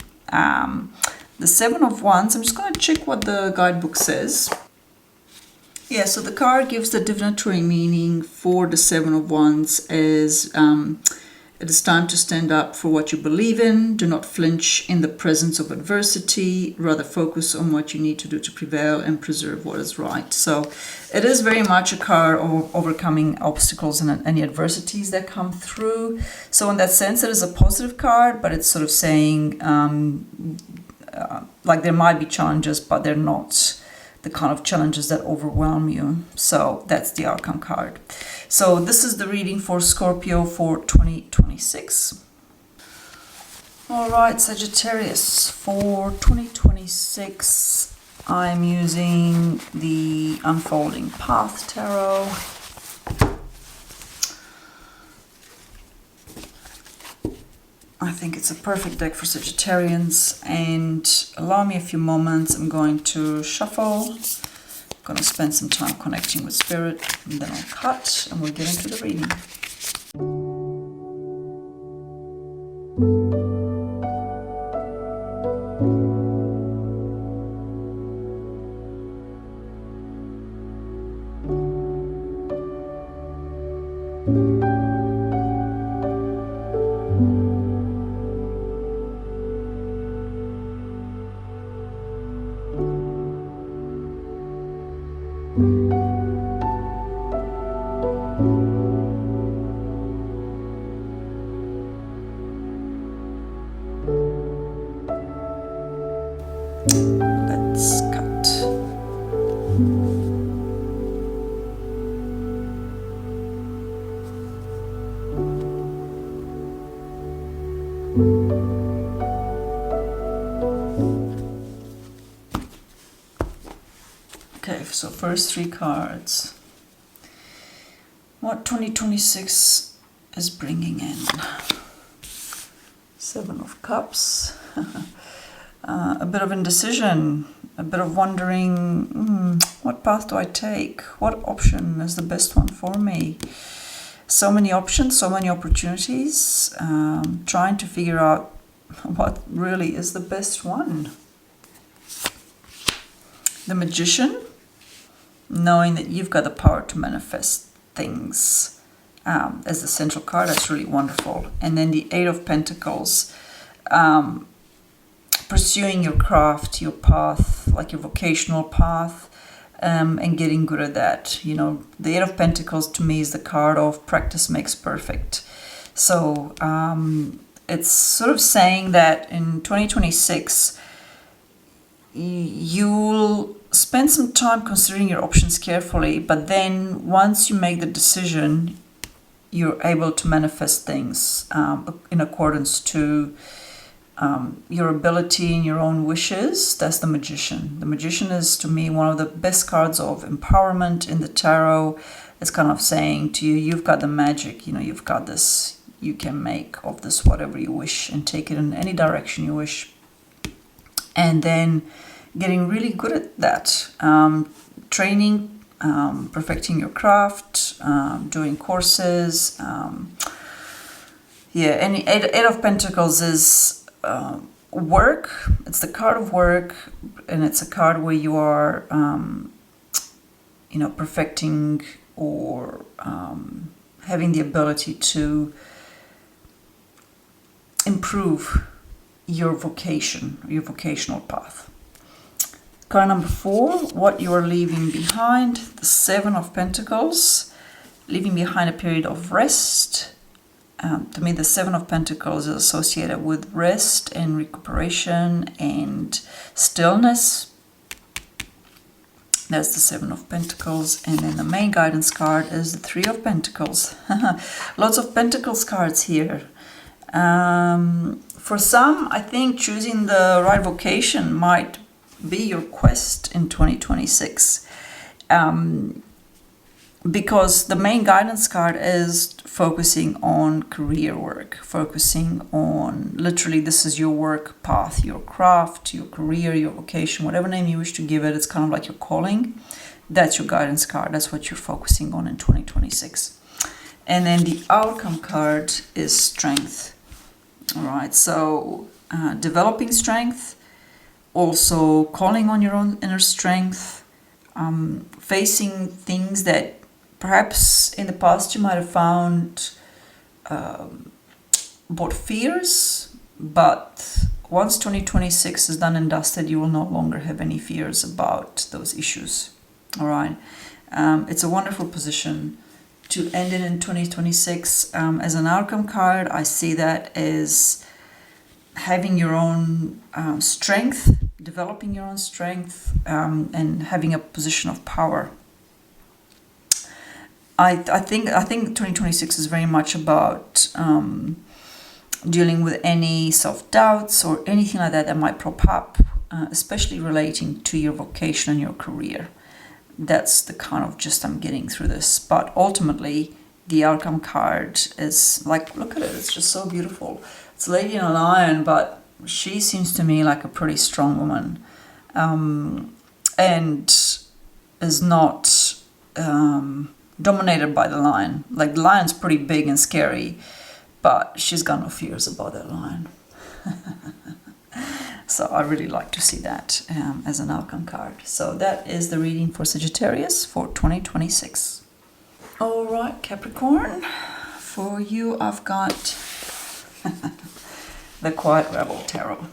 The Seven of Wands, I'm just going to check what the guidebook says. Yeah, so the card gives the divinatory meaning for the Seven of Wands as It is time to stand up for what you believe in. Do not flinch in the presence of adversity. Rather focus on what you need to do to prevail and preserve what is right. So it is very much a card of overcoming obstacles and any adversities that come through. So in that sense, it is a positive card, but it's sort of saying like there might be challenges, but they're not the kind of challenges that overwhelm you. So that's the outcome card. So this is the reading for Scorpio for 2026. All right, Sagittarius, for 2026, I'm using the Unfolding Path Tarot. I think it's a perfect deck for Sagittarians, and allow me a few moments. I'm going to shuffle. I'm going to spend some time connecting with Spirit, and then I'll cut and we'll get into the reading. Let's cut. Okay, so first three cards. What 2026 is bringing in. Seven of Cups. A bit of indecision, a bit of wondering, what path do I take? What option is the best one for me? So many options, so many opportunities, trying to figure out what really is the best one. The Magician, knowing that you've got the power to manifest things as the central card, that's really wonderful. And then the Eight of Pentacles, pursuing your craft, your path, like your vocational path, and getting good at that. You know, the Eight of Pentacles to me is the card of practice makes perfect. So it's sort of saying that in 2026, you'll spend some time considering your options carefully, but then once you make the decision, you're able to manifest things in accordance to your ability and your own wishes. That's the Magician. The Magician is, to me, one of the best cards of empowerment in the tarot. It's kind of saying to you, you've got the magic, you know, you've got this, you can make of this whatever you wish and take it in any direction you wish. And then getting really good at that. Training, perfecting your craft, doing courses. And Eight of Pentacles is work. It's the card of work, and it's a card where you are perfecting or having the ability to improve your vocation, your vocational path. Card number 4, what you are leaving behind. The Seven of Pentacles, leaving behind a period of rest. To me, the Seven of Pentacles is associated with rest and recuperation and stillness. That's the Seven of Pentacles. And then the main guidance card is the Three of Pentacles. Lots of Pentacles cards here. For some, I think choosing the right vocation might be your quest in 2026. Because the main guidance card is focusing on career work, focusing on, literally, this is your work path, your craft, your career, your vocation, whatever name you wish to give it. It's kind of like your calling. That's your guidance card. That's what you're focusing on in 2026. And then the outcome card is strength. All right, so developing strength, also calling on your own inner strength, facing things that perhaps in the past you might have found about fears, but once 2026 is done and dusted, you will no longer have any fears about those issues. All right. It's a wonderful position to end in 2026. As an outcome card, I see that as having your own strength, developing your own strength, and having a position of power. I think 2026 is very much about dealing with any self-doubts or anything like that that might prop up, especially relating to your vocation and your career. That's the kind of gist I'm getting through this. But ultimately, the outcome card is like, look at it, it's just so beautiful. It's a lady in a lion, but she seems to me like a pretty strong woman, and is not dominated by the lion. Like, the lion's pretty big and scary, but she's got no fears about that lion. So I really like to see that as an outcome card. So that is the reading for Sagittarius for 2026. All right, Capricorn, for you I've got the Quiet Rebel Tarot.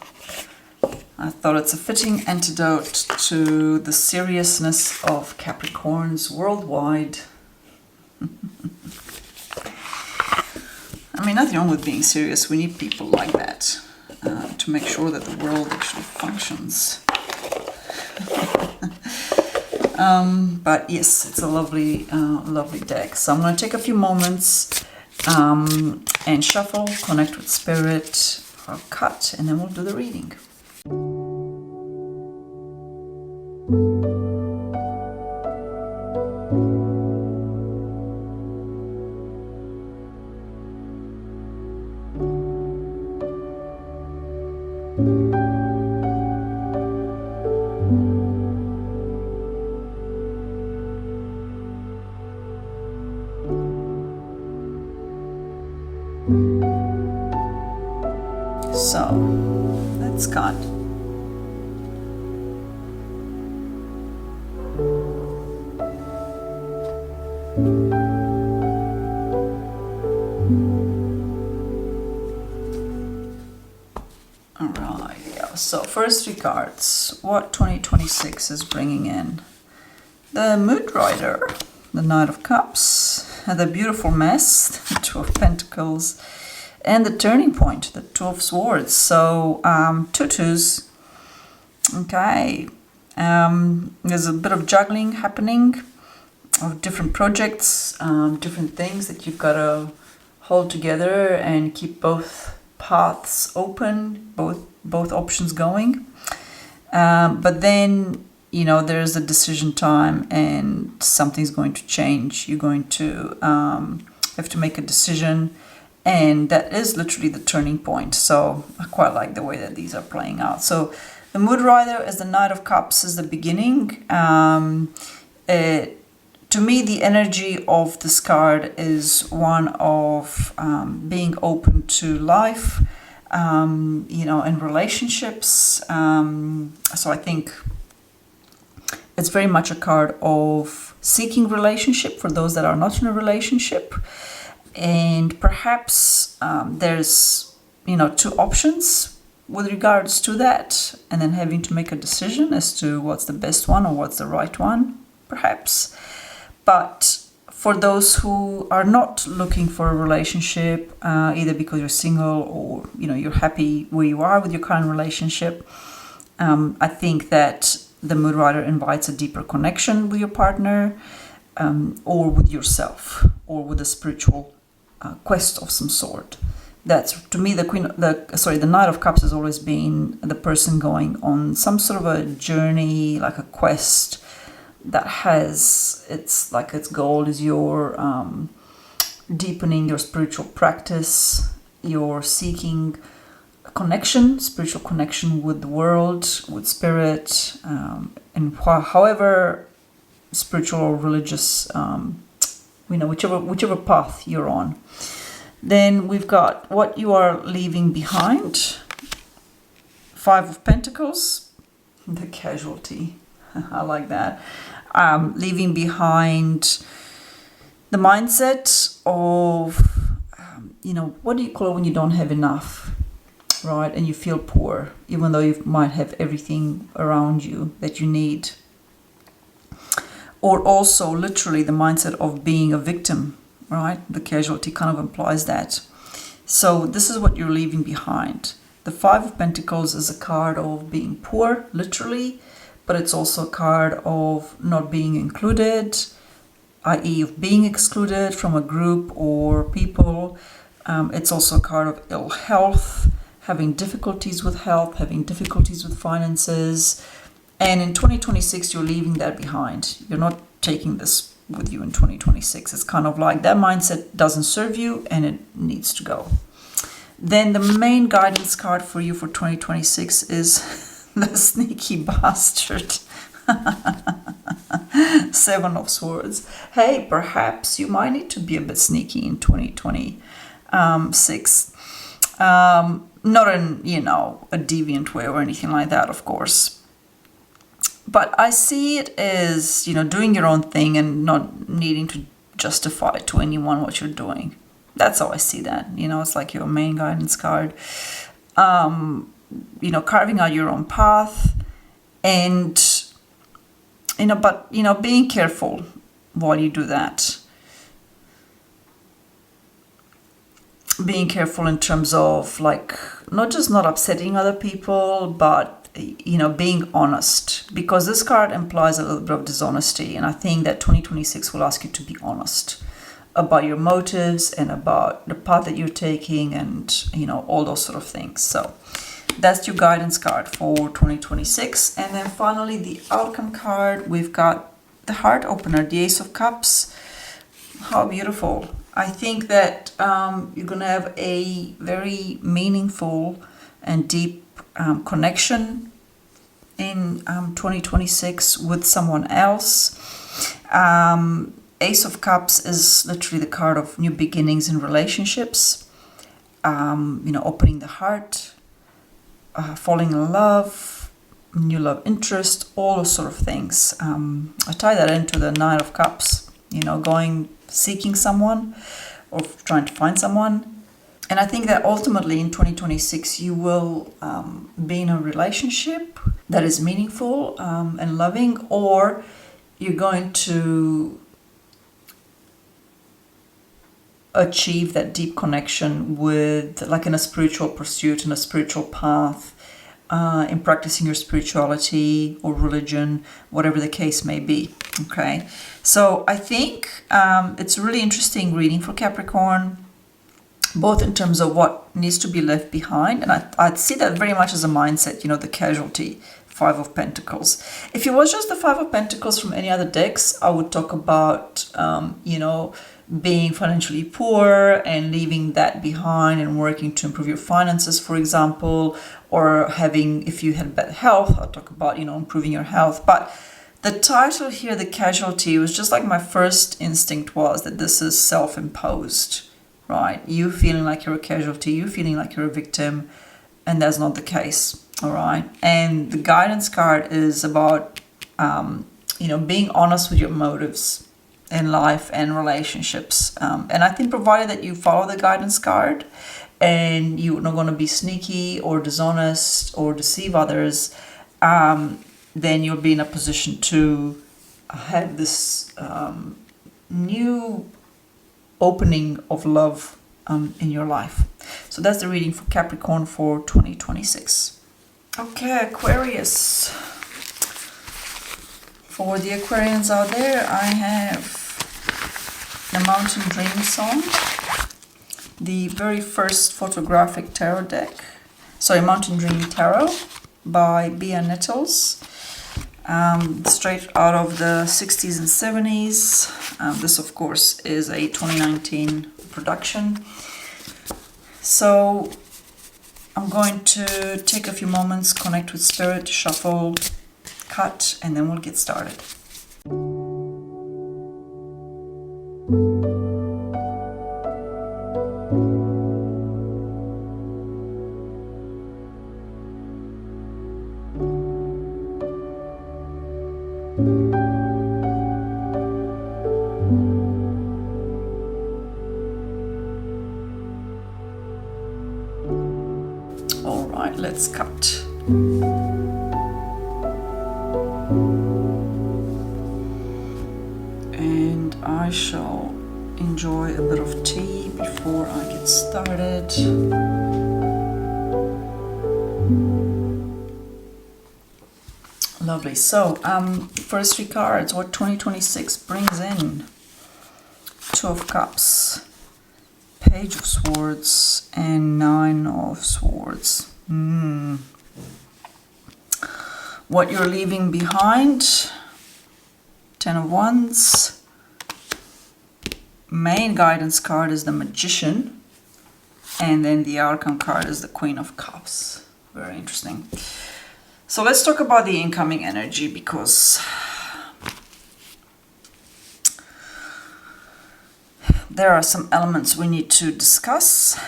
I thought it's a fitting antidote to the seriousness of Capricorns worldwide. I mean, nothing wrong with being serious. We need people like that to make sure that the world actually functions. But yes, it's a lovely, lovely deck. So I'm going to take a few moments and shuffle, connect with spirit, or cut, and then we'll do the reading. So, let's cut. Alright, yeah. So first three cards, what 2026 is bringing in. The Mood Rider, the Knight of Cups, the Beautiful Mess, the Two of Pentacles, and the Turning Point, the Two of Swords. So, tutus. Okay. There's a bit of juggling happening of different projects, different things that you've got to hold together and keep both paths open, both options going. But then, you know, there's a decision time and something's going to change. You're going to have to make a decision. And that is literally the turning point. So I quite like the way that these are playing out. So the Mood Rider as the Knight of Cups is the beginning. To me, the energy of this card is one of being open to life, you know, and relationships. So I think it's very much a card of seeking relationship for those that are not in a relationship. And perhaps there's, you know, two options with regards to that, and then having to make a decision as to what's the best one or what's the right one, perhaps. But for those who are not looking for a relationship, either because you're single or, you know, you're happy where you are with your current relationship, I think that the Mood Rider invites a deeper connection with your partner, or with yourself, or with a spiritual quest of some sort. That's, to me, the Knight of Cups has always been the person going on some sort of a journey, like a quest that has its goal is your deepening your spiritual practice, you're seeking a connection, spiritual connection with the world, with spirit, and however spiritual or religious, you know, whichever path you're on. Then we've got what you are leaving behind. Five of Pentacles, the Casualty. I like that. Leaving behind the mindset of what do you call it when you don't have enough, right? And you feel poor, even though you might have everything around you that you need. Or also literally the mindset of being a victim, right? The casualty kind of implies that. So this is what you're leaving behind. The Five of Pentacles is a card of being poor, literally, but it's also a card of not being included, i.e. of being excluded from a group or people. It's also a card of ill health, having difficulties with health, having difficulties with finances. And in 2026, you're leaving that behind. You're not taking this with you in 2026. It's kind of like that mindset doesn't serve you and it needs to go. Then the main guidance card for you for 2026 is the sneaky bastard. Seven of Swords. Hey, perhaps you might need to be a bit sneaky in 2026. Not in, a deviant way or anything like that, of course. But I see it as, doing your own thing and not needing to justify to anyone what you're doing. That's how I see that. It's like your main guidance card. Carving out your own path and, being careful while you do that. Being careful in terms of not just not upsetting other people, but being honest, because this card implies a little bit of dishonesty, and I think that 2026 will ask you to be honest about your motives and about the path that you're taking and all those sort of things. So that's your guidance card for 2026. And then finally the outcome card, we've got the heart opener, the Ace of Cups. How beautiful. I think that you're gonna have a very meaningful and deep connection in 2026 with someone else. Ace of Cups is literally the card of new beginnings in relationships, opening the heart, falling in love, new love interest, all those sort of things. I tie that into the Nine of Cups, seeking someone or trying to find someone. And I think that ultimately in 2026, you will be in a relationship that is meaningful and loving, or you're going to achieve that deep connection with, in a spiritual pursuit, in a spiritual path, in practicing your spirituality or religion, whatever the case may be. Okay, so I think it's a really interesting reading for Capricorn, both in terms of what needs to be left behind, and I'd see that very much as a mindset, the casualty, Five of Pentacles. If it was just the Five of Pentacles from any other decks, I would talk about, being financially poor and leaving that behind and working to improve your finances, for example, or if you had bad health, I'll talk about, improving your health. But the title here, the casualty, was just like my first instinct was that this is self-imposed, right? You feeling like you're a casualty, you feeling like you're a victim, and that's not the case, all right? And the guidance card is about, being honest with your motives in life and relationships. And I think provided that you follow the guidance card and you're not going to be sneaky or dishonest or deceive others, then you'll be in a position to have this new opening of love in your life. So that's the reading for Capricorn for 2026. Okay, Aquarius. For the Aquarians out there, I have the Mountain Dream Song, the very first photographic tarot deck. Sorry, Mountain Dream Tarot by Bea Nettles. Straight out of the 60s and 70s. This, of course, is a 2019 production. So I'm going to take a few moments, connect with Spirit, shuffle, cut, and then we'll get started. gets cut. And I shall enjoy a bit of tea before I get started. Lovely. So, first 3 cards, what 2026 brings in. 2 of Cups, Page of Swords, and 9 of Swords. What you're leaving behind. 10 of Wands. Main guidance card is the Magician. And then the outcome card is the Queen of Cups. Very interesting. So let's talk about the incoming energy, because there are some elements we need to discuss.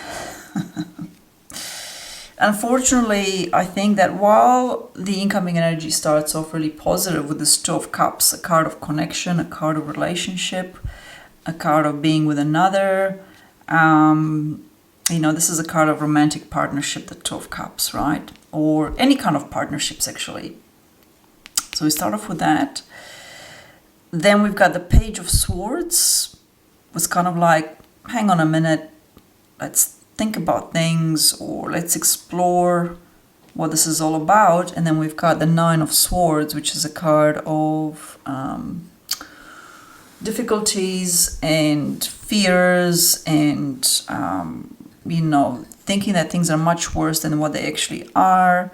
Unfortunately, I think that while the incoming energy starts off really positive with this 2 of Cups, a card of connection, a card of relationship, a card of being with another, you know, this is a card of romantic partnership, the 2 of Cups, right? Or any kind of partnerships, actually. So we start off with that. Then we've got the Page of Swords. Was kind of like, hang on a minute, let's think about things, or let's explore what this is all about. And then we've got the 9 of Swords, which is a card of difficulties and fears and, you know, thinking that things are much worse than what they actually are.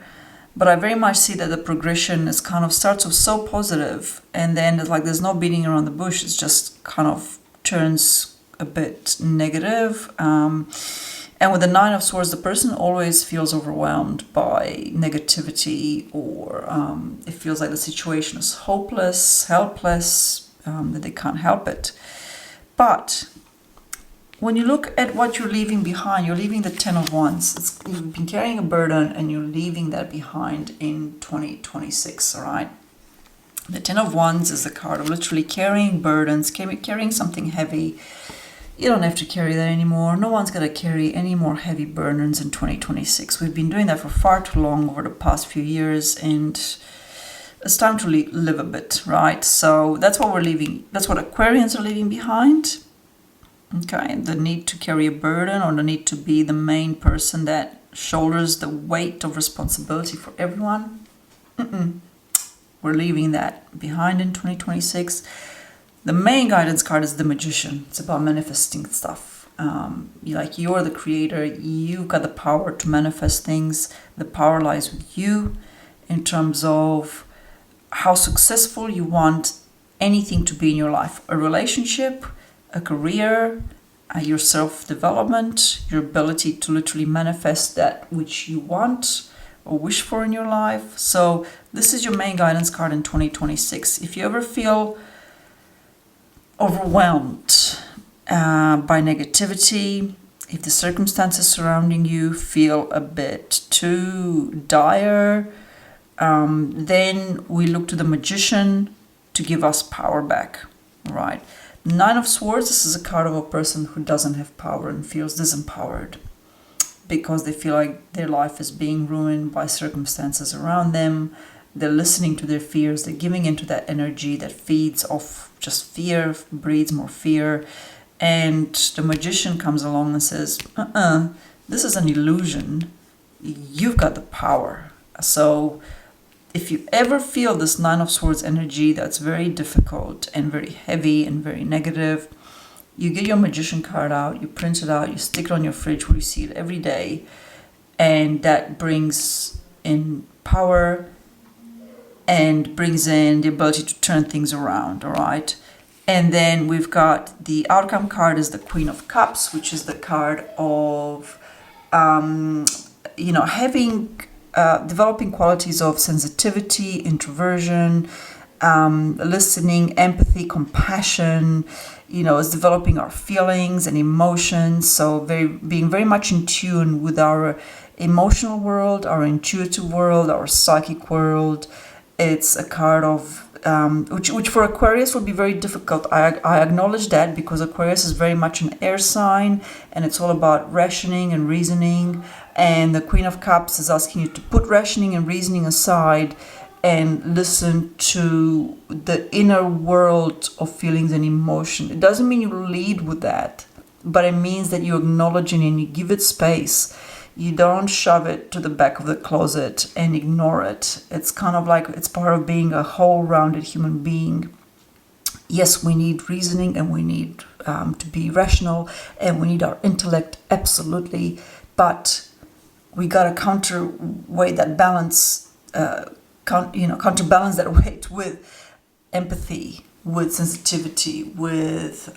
But I very much see that the progression is kind of starts off so positive, and then it's like there's no beating around the bush. It's just kind of turns a bit negative. And with the 9 of Swords, the person always feels overwhelmed by negativity, or it feels like the situation is hopeless, helpless, that they can't help it. But when you look at what you're leaving behind, you're leaving the 10 of Wands. You've been carrying a burden and you're leaving that behind in 2026, all right? The 10 of Wands is the card of literally carrying burdens, carrying something heavy. You don't have to carry that anymore. No one's going to carry any more heavy burdens in 2026. We've been doing that for far too long over the past few years, and it's time to live a bit, right? So that's what we're leaving. That's what Aquarians are leaving behind. Okay, the need to carry a burden, or the need to be the main person that shoulders the weight of responsibility for everyone. We're leaving that behind in 2026. The main guidance card is the Magician. It's about manifesting stuff. You're the creator. You've got the power to manifest things. The power lies with you in terms of how successful you want anything to be in your life. A relationship, a career, your self-development, your ability to literally manifest that which you want or wish for in your life. So this is your main guidance card in 2026. If you ever feel overwhelmed by negativity, if the circumstances surrounding you feel a bit too dire, then we look to the Magician to give us power back, right? 9 of Swords, this is a card of a person who doesn't have power and feels disempowered because they feel like their life is being ruined by circumstances around them. They're listening to their fears. They're giving into that energy that feeds off just fear, breeds more fear. And the Magician comes along and says, this is an illusion. You've got the power. So if you ever feel this 9 of Swords energy that's very difficult and very heavy and very negative, you get your Magician card out, you print it out, you stick it on your fridge where you see it every day, and that brings in power and brings in the ability to turn things around, all right? And then we've got the outcome card is the Queen of Cups, which is the card of, having developing qualities of sensitivity, introversion, listening, empathy, compassion. It's developing our feelings and emotions. So being very much in tune with our emotional world, our intuitive world, our psychic world. It's a card of which for Aquarius will be very difficult. I acknowledge that, because Aquarius is very much an air sign, and it's all about rationing and reasoning And the Queen of Cups is asking you to put rationing and reasoning aside and listen to the inner world of feelings and emotion. It doesn't mean you lead with that, but it means that you acknowledge it and you give it space. You don't shove it to the back of the closet and ignore it. It's kind of like it's part of being a whole-rounded human being. Yes, we need reasoning and we need to be rational and we need our intellect, absolutely. But we got to counterweight that balance, counterbalance that weight with empathy, with sensitivity, with,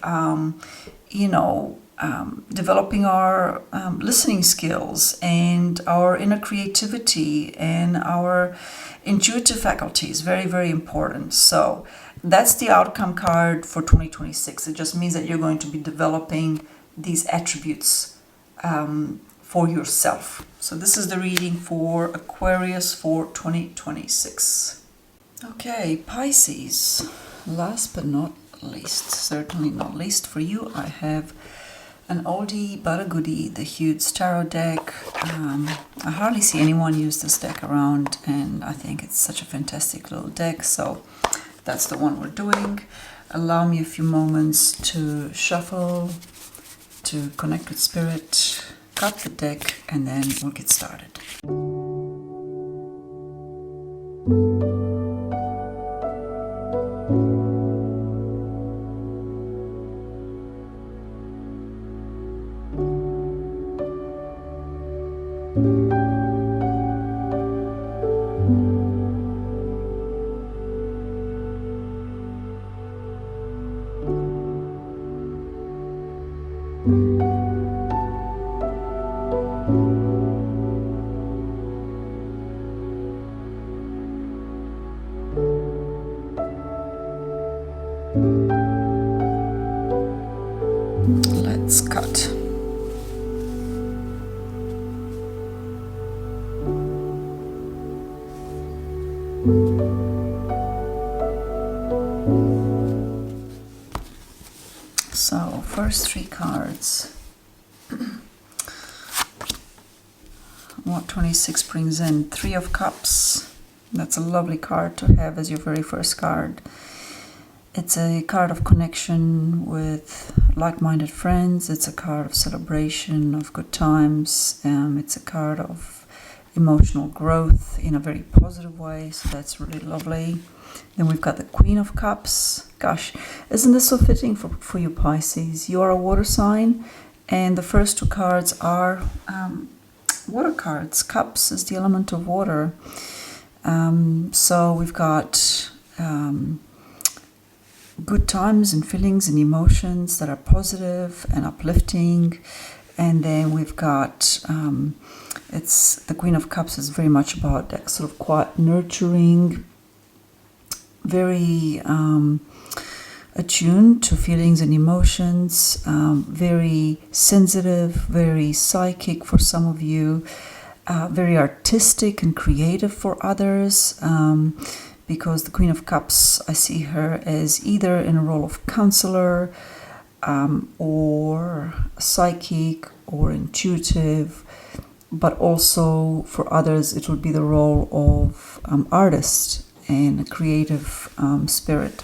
developing our listening skills and our inner creativity and our intuitive faculties. Very, very important. So that's the outcome card for 2026. It just means that you're going to be developing these attributes for yourself. So this is the reading for Aquarius for 2026. Okay, Pisces. Last but not least, certainly not least for you, I have an oldie but a goodie, the Huge Tarot deck. I hardly see anyone use this deck around, and I think it's such a fantastic little deck, so that's the one we're doing. Allow me a few moments to shuffle, to connect with spirit, cut the deck, and then we'll get started. Let's cut. So, first three cards. What 26 brings in? Three of Cups. That's a lovely card to have as your very first card. It's a card of connection with like-minded friends. It's a card of celebration, of good times. It's a card of emotional growth in a very positive way, so that's really lovely. Then we've got the Queen of Cups. Gosh, isn't this so fitting for you, Pisces? You are a water sign, and the first two cards are water cards. Cups is the element of water. So we've got good times and feelings and emotions that are positive and uplifting. And then we've got, it's the Queen of Cups is very much about that sort of quiet nurturing, very attuned to feelings and emotions, very sensitive, very psychic for some of you, very artistic and creative for others, because the Queen of Cups, I see her as either in a role of counselor, or psychic or intuitive, but also for others it would be the role of artist and a creative spirit.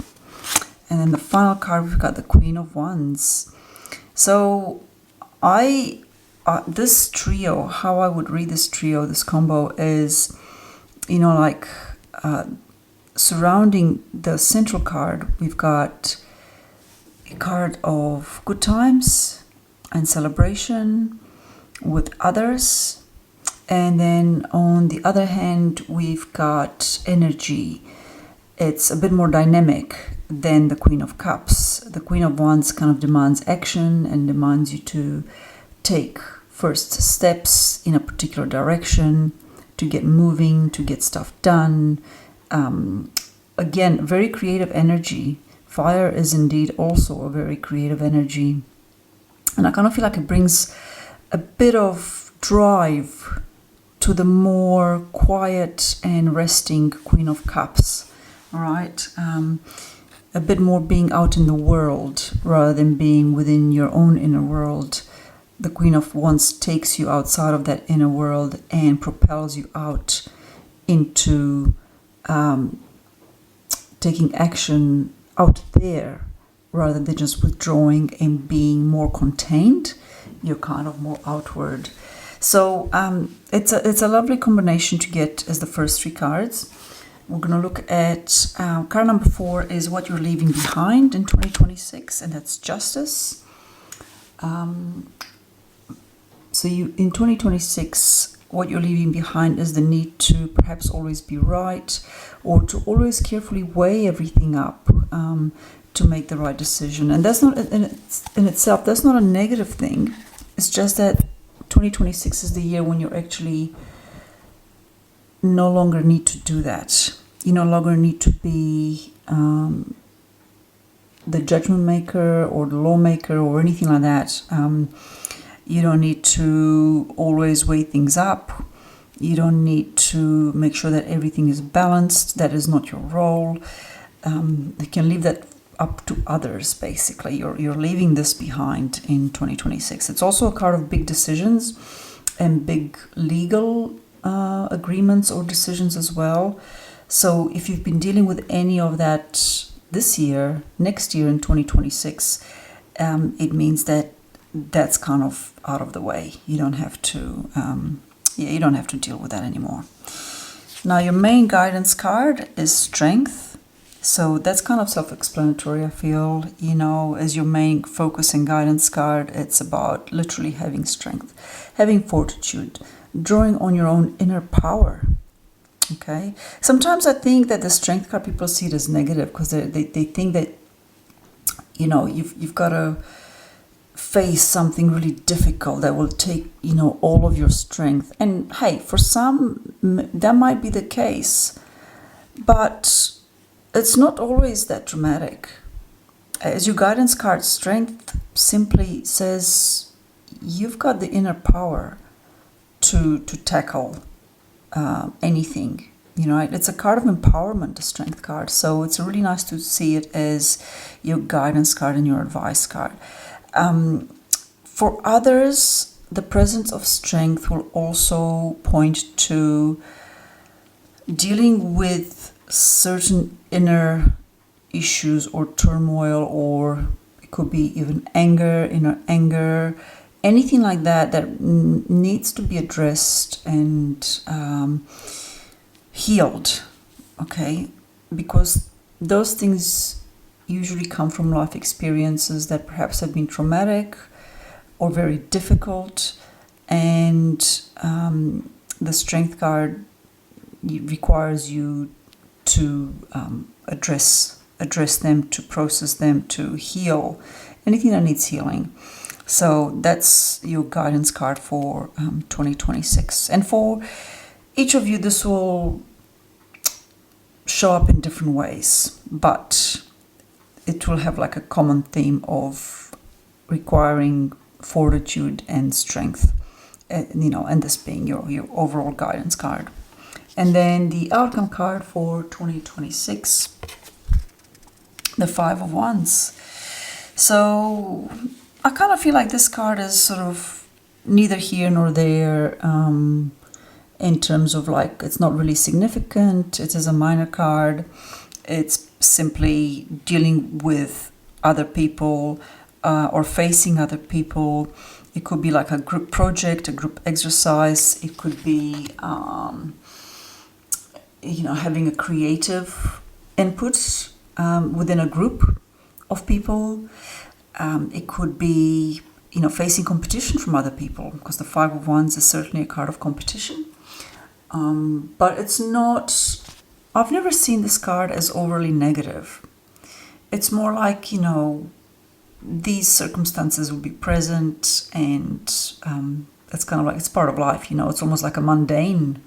And then the final card, we've got the Queen of Wands. So this trio, how I would read this trio, this combo is, surrounding the central card, we've got a card of good times and celebration with others. And then on the other hand, we've got energy. It's a bit more dynamic than the Queen of Cups. The Queen of Wands kind of demands action and demands you to take first steps in a particular direction, to get moving, to get stuff done. Again, very creative energy. Fire is indeed also a very creative energy. And I kind of feel like it brings a bit of drive to the more quiet and resting Queen of Cups. All right. A bit more being out in the world rather than being within your own inner world. the Queen of Wands takes you outside of that inner world and propels you out into taking action out there rather than just withdrawing and being more contained. You're kind of more outward. So it's a lovely combination to get as the first 3 cards. We're going to look at card number 4 is what you're leaving behind in 2026, and that's justice. So you in 2026, what you're leaving behind is the need to perhaps always be right, or to always carefully weigh everything up to make the right decision. And that's not in itself, that's not a negative thing. It's just that 2026 is the year when you actually no longer need to do that. You no longer need to be the judgment maker or the lawmaker or anything like that. You don't need to always weigh things up. You don't need to make sure that everything is balanced. That is not your role. You can leave that up to others, basically. You're leaving this behind in 2026. It's also a card of big decisions and big legal agreements or decisions as well. So if you've been dealing with any of that this year, next year in 2026, it means that that's kind of out of the way. You don't have to you don't have to deal with that anymore. Now your main guidance card is strength. So that's kind of self-explanatory, I feel. You know, as your main focus and guidance card, it's about literally having strength, having fortitude, drawing on your own inner power. Okay. Sometimes I think that the strength card, people see it as negative because they think that, you know, you've got to face something really difficult that will take, you know, all of your strength. And hey, for some, that might be the case, but it's not always that dramatic. As your guidance card, strength simply says you've got the inner power to tackle anything. You know, it's a card of empowerment, the strength card. So it's really nice to see it as your guidance card and your advice card. For others, the presence of strength will also point to dealing with certain inner issues or turmoil, or it could be even anger, inner anger, anything like that that needs to be addressed and healed, okay? Because those things usually come from life experiences that perhaps have been traumatic or very difficult, and the strength card requires you to address them, to process them, to heal anything that needs healing. So that's your guidance card for 2026. And for each of you, this will show up in different ways, but it will have like a common theme of requiring fortitude and strength, you know, and this being your overall guidance card. And then the outcome card for 2026, the 5 of Wands. So I kind of feel like this card is sort of neither here nor there in terms of like, it's not really significant. It is a minor card. It's simply dealing with other people or facing other people. It could be like a group project, a group exercise. It could be, you know, having a creative input within a group of people. It could be, you know, facing competition from other people, because the 5 of Wands is certainly a card of competition. But it's not, I've never seen this card as overly negative. It's more like, you know, these circumstances will be present, and it's kind of like, it's part of life, you know, it's almost like a mundane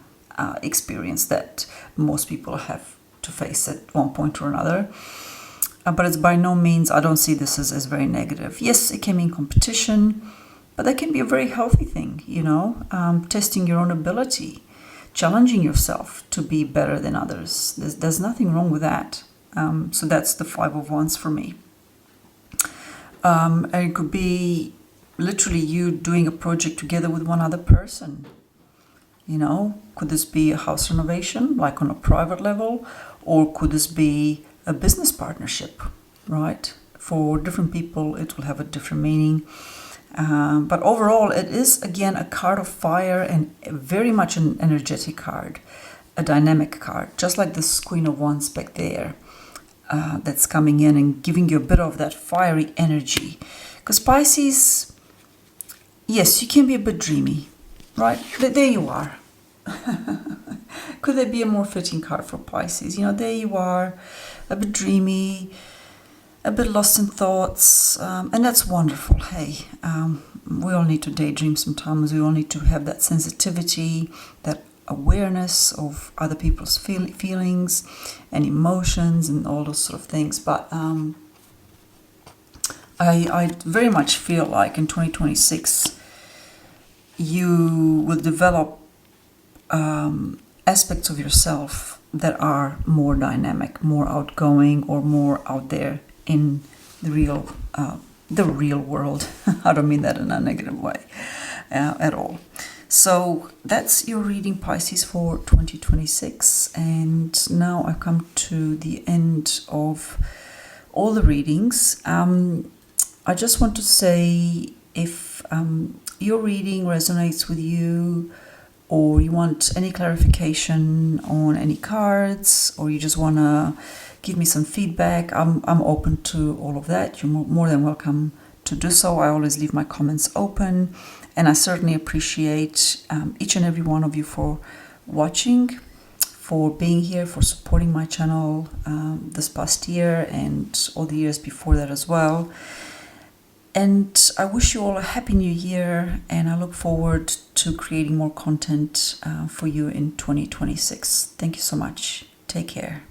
experience that most people have to face at one point or another. But it's by no means, I don't see this as very negative. Yes, it can mean competition, but that can be a very healthy thing, you know, testing your own ability, challenging yourself to be better than others. There's nothing wrong with that. So that's the 5 of Wands for me. And it could be literally you doing a project together with one other person. You know, could this be a house renovation, like on a private level, or could this be a business partnership, right? For different people, it will have a different meaning. But overall, it is, again, a card of fire and very much an energetic card, a dynamic card, just like this Queen of Wands back there, that's coming in and giving you a bit of that fiery energy. Because Pisces, yes, you can be a bit dreamy, right? There you are. Could there be a more fitting card for Pisces? You know, there you are, a bit dreamy, a bit lost in thoughts, and that's wonderful. Hey, we all need to daydream sometimes. We all need to have that sensitivity, that awareness of other people's feelings and emotions and all those sort of things. But I very much feel like in 2026 you will develop aspects of yourself that are more dynamic, more outgoing, or more out there in the real world. I don't mean that in a negative way at all. So that's your reading, Pisces, for 2026. And now I come to the end of all the readings. I just want to say, if your reading resonates with you, or you want any clarification on any cards, or you just want to give me some feedback, I'm open to all of that. You're more than welcome to do so. I always leave my comments open, and I certainly appreciate each and every one of you for watching, for being here, for supporting my channel this past year and all the years before that as well. And I wish you all a happy new year, and I look forward to creating more content for you in 2026. Thank you so much. Take care.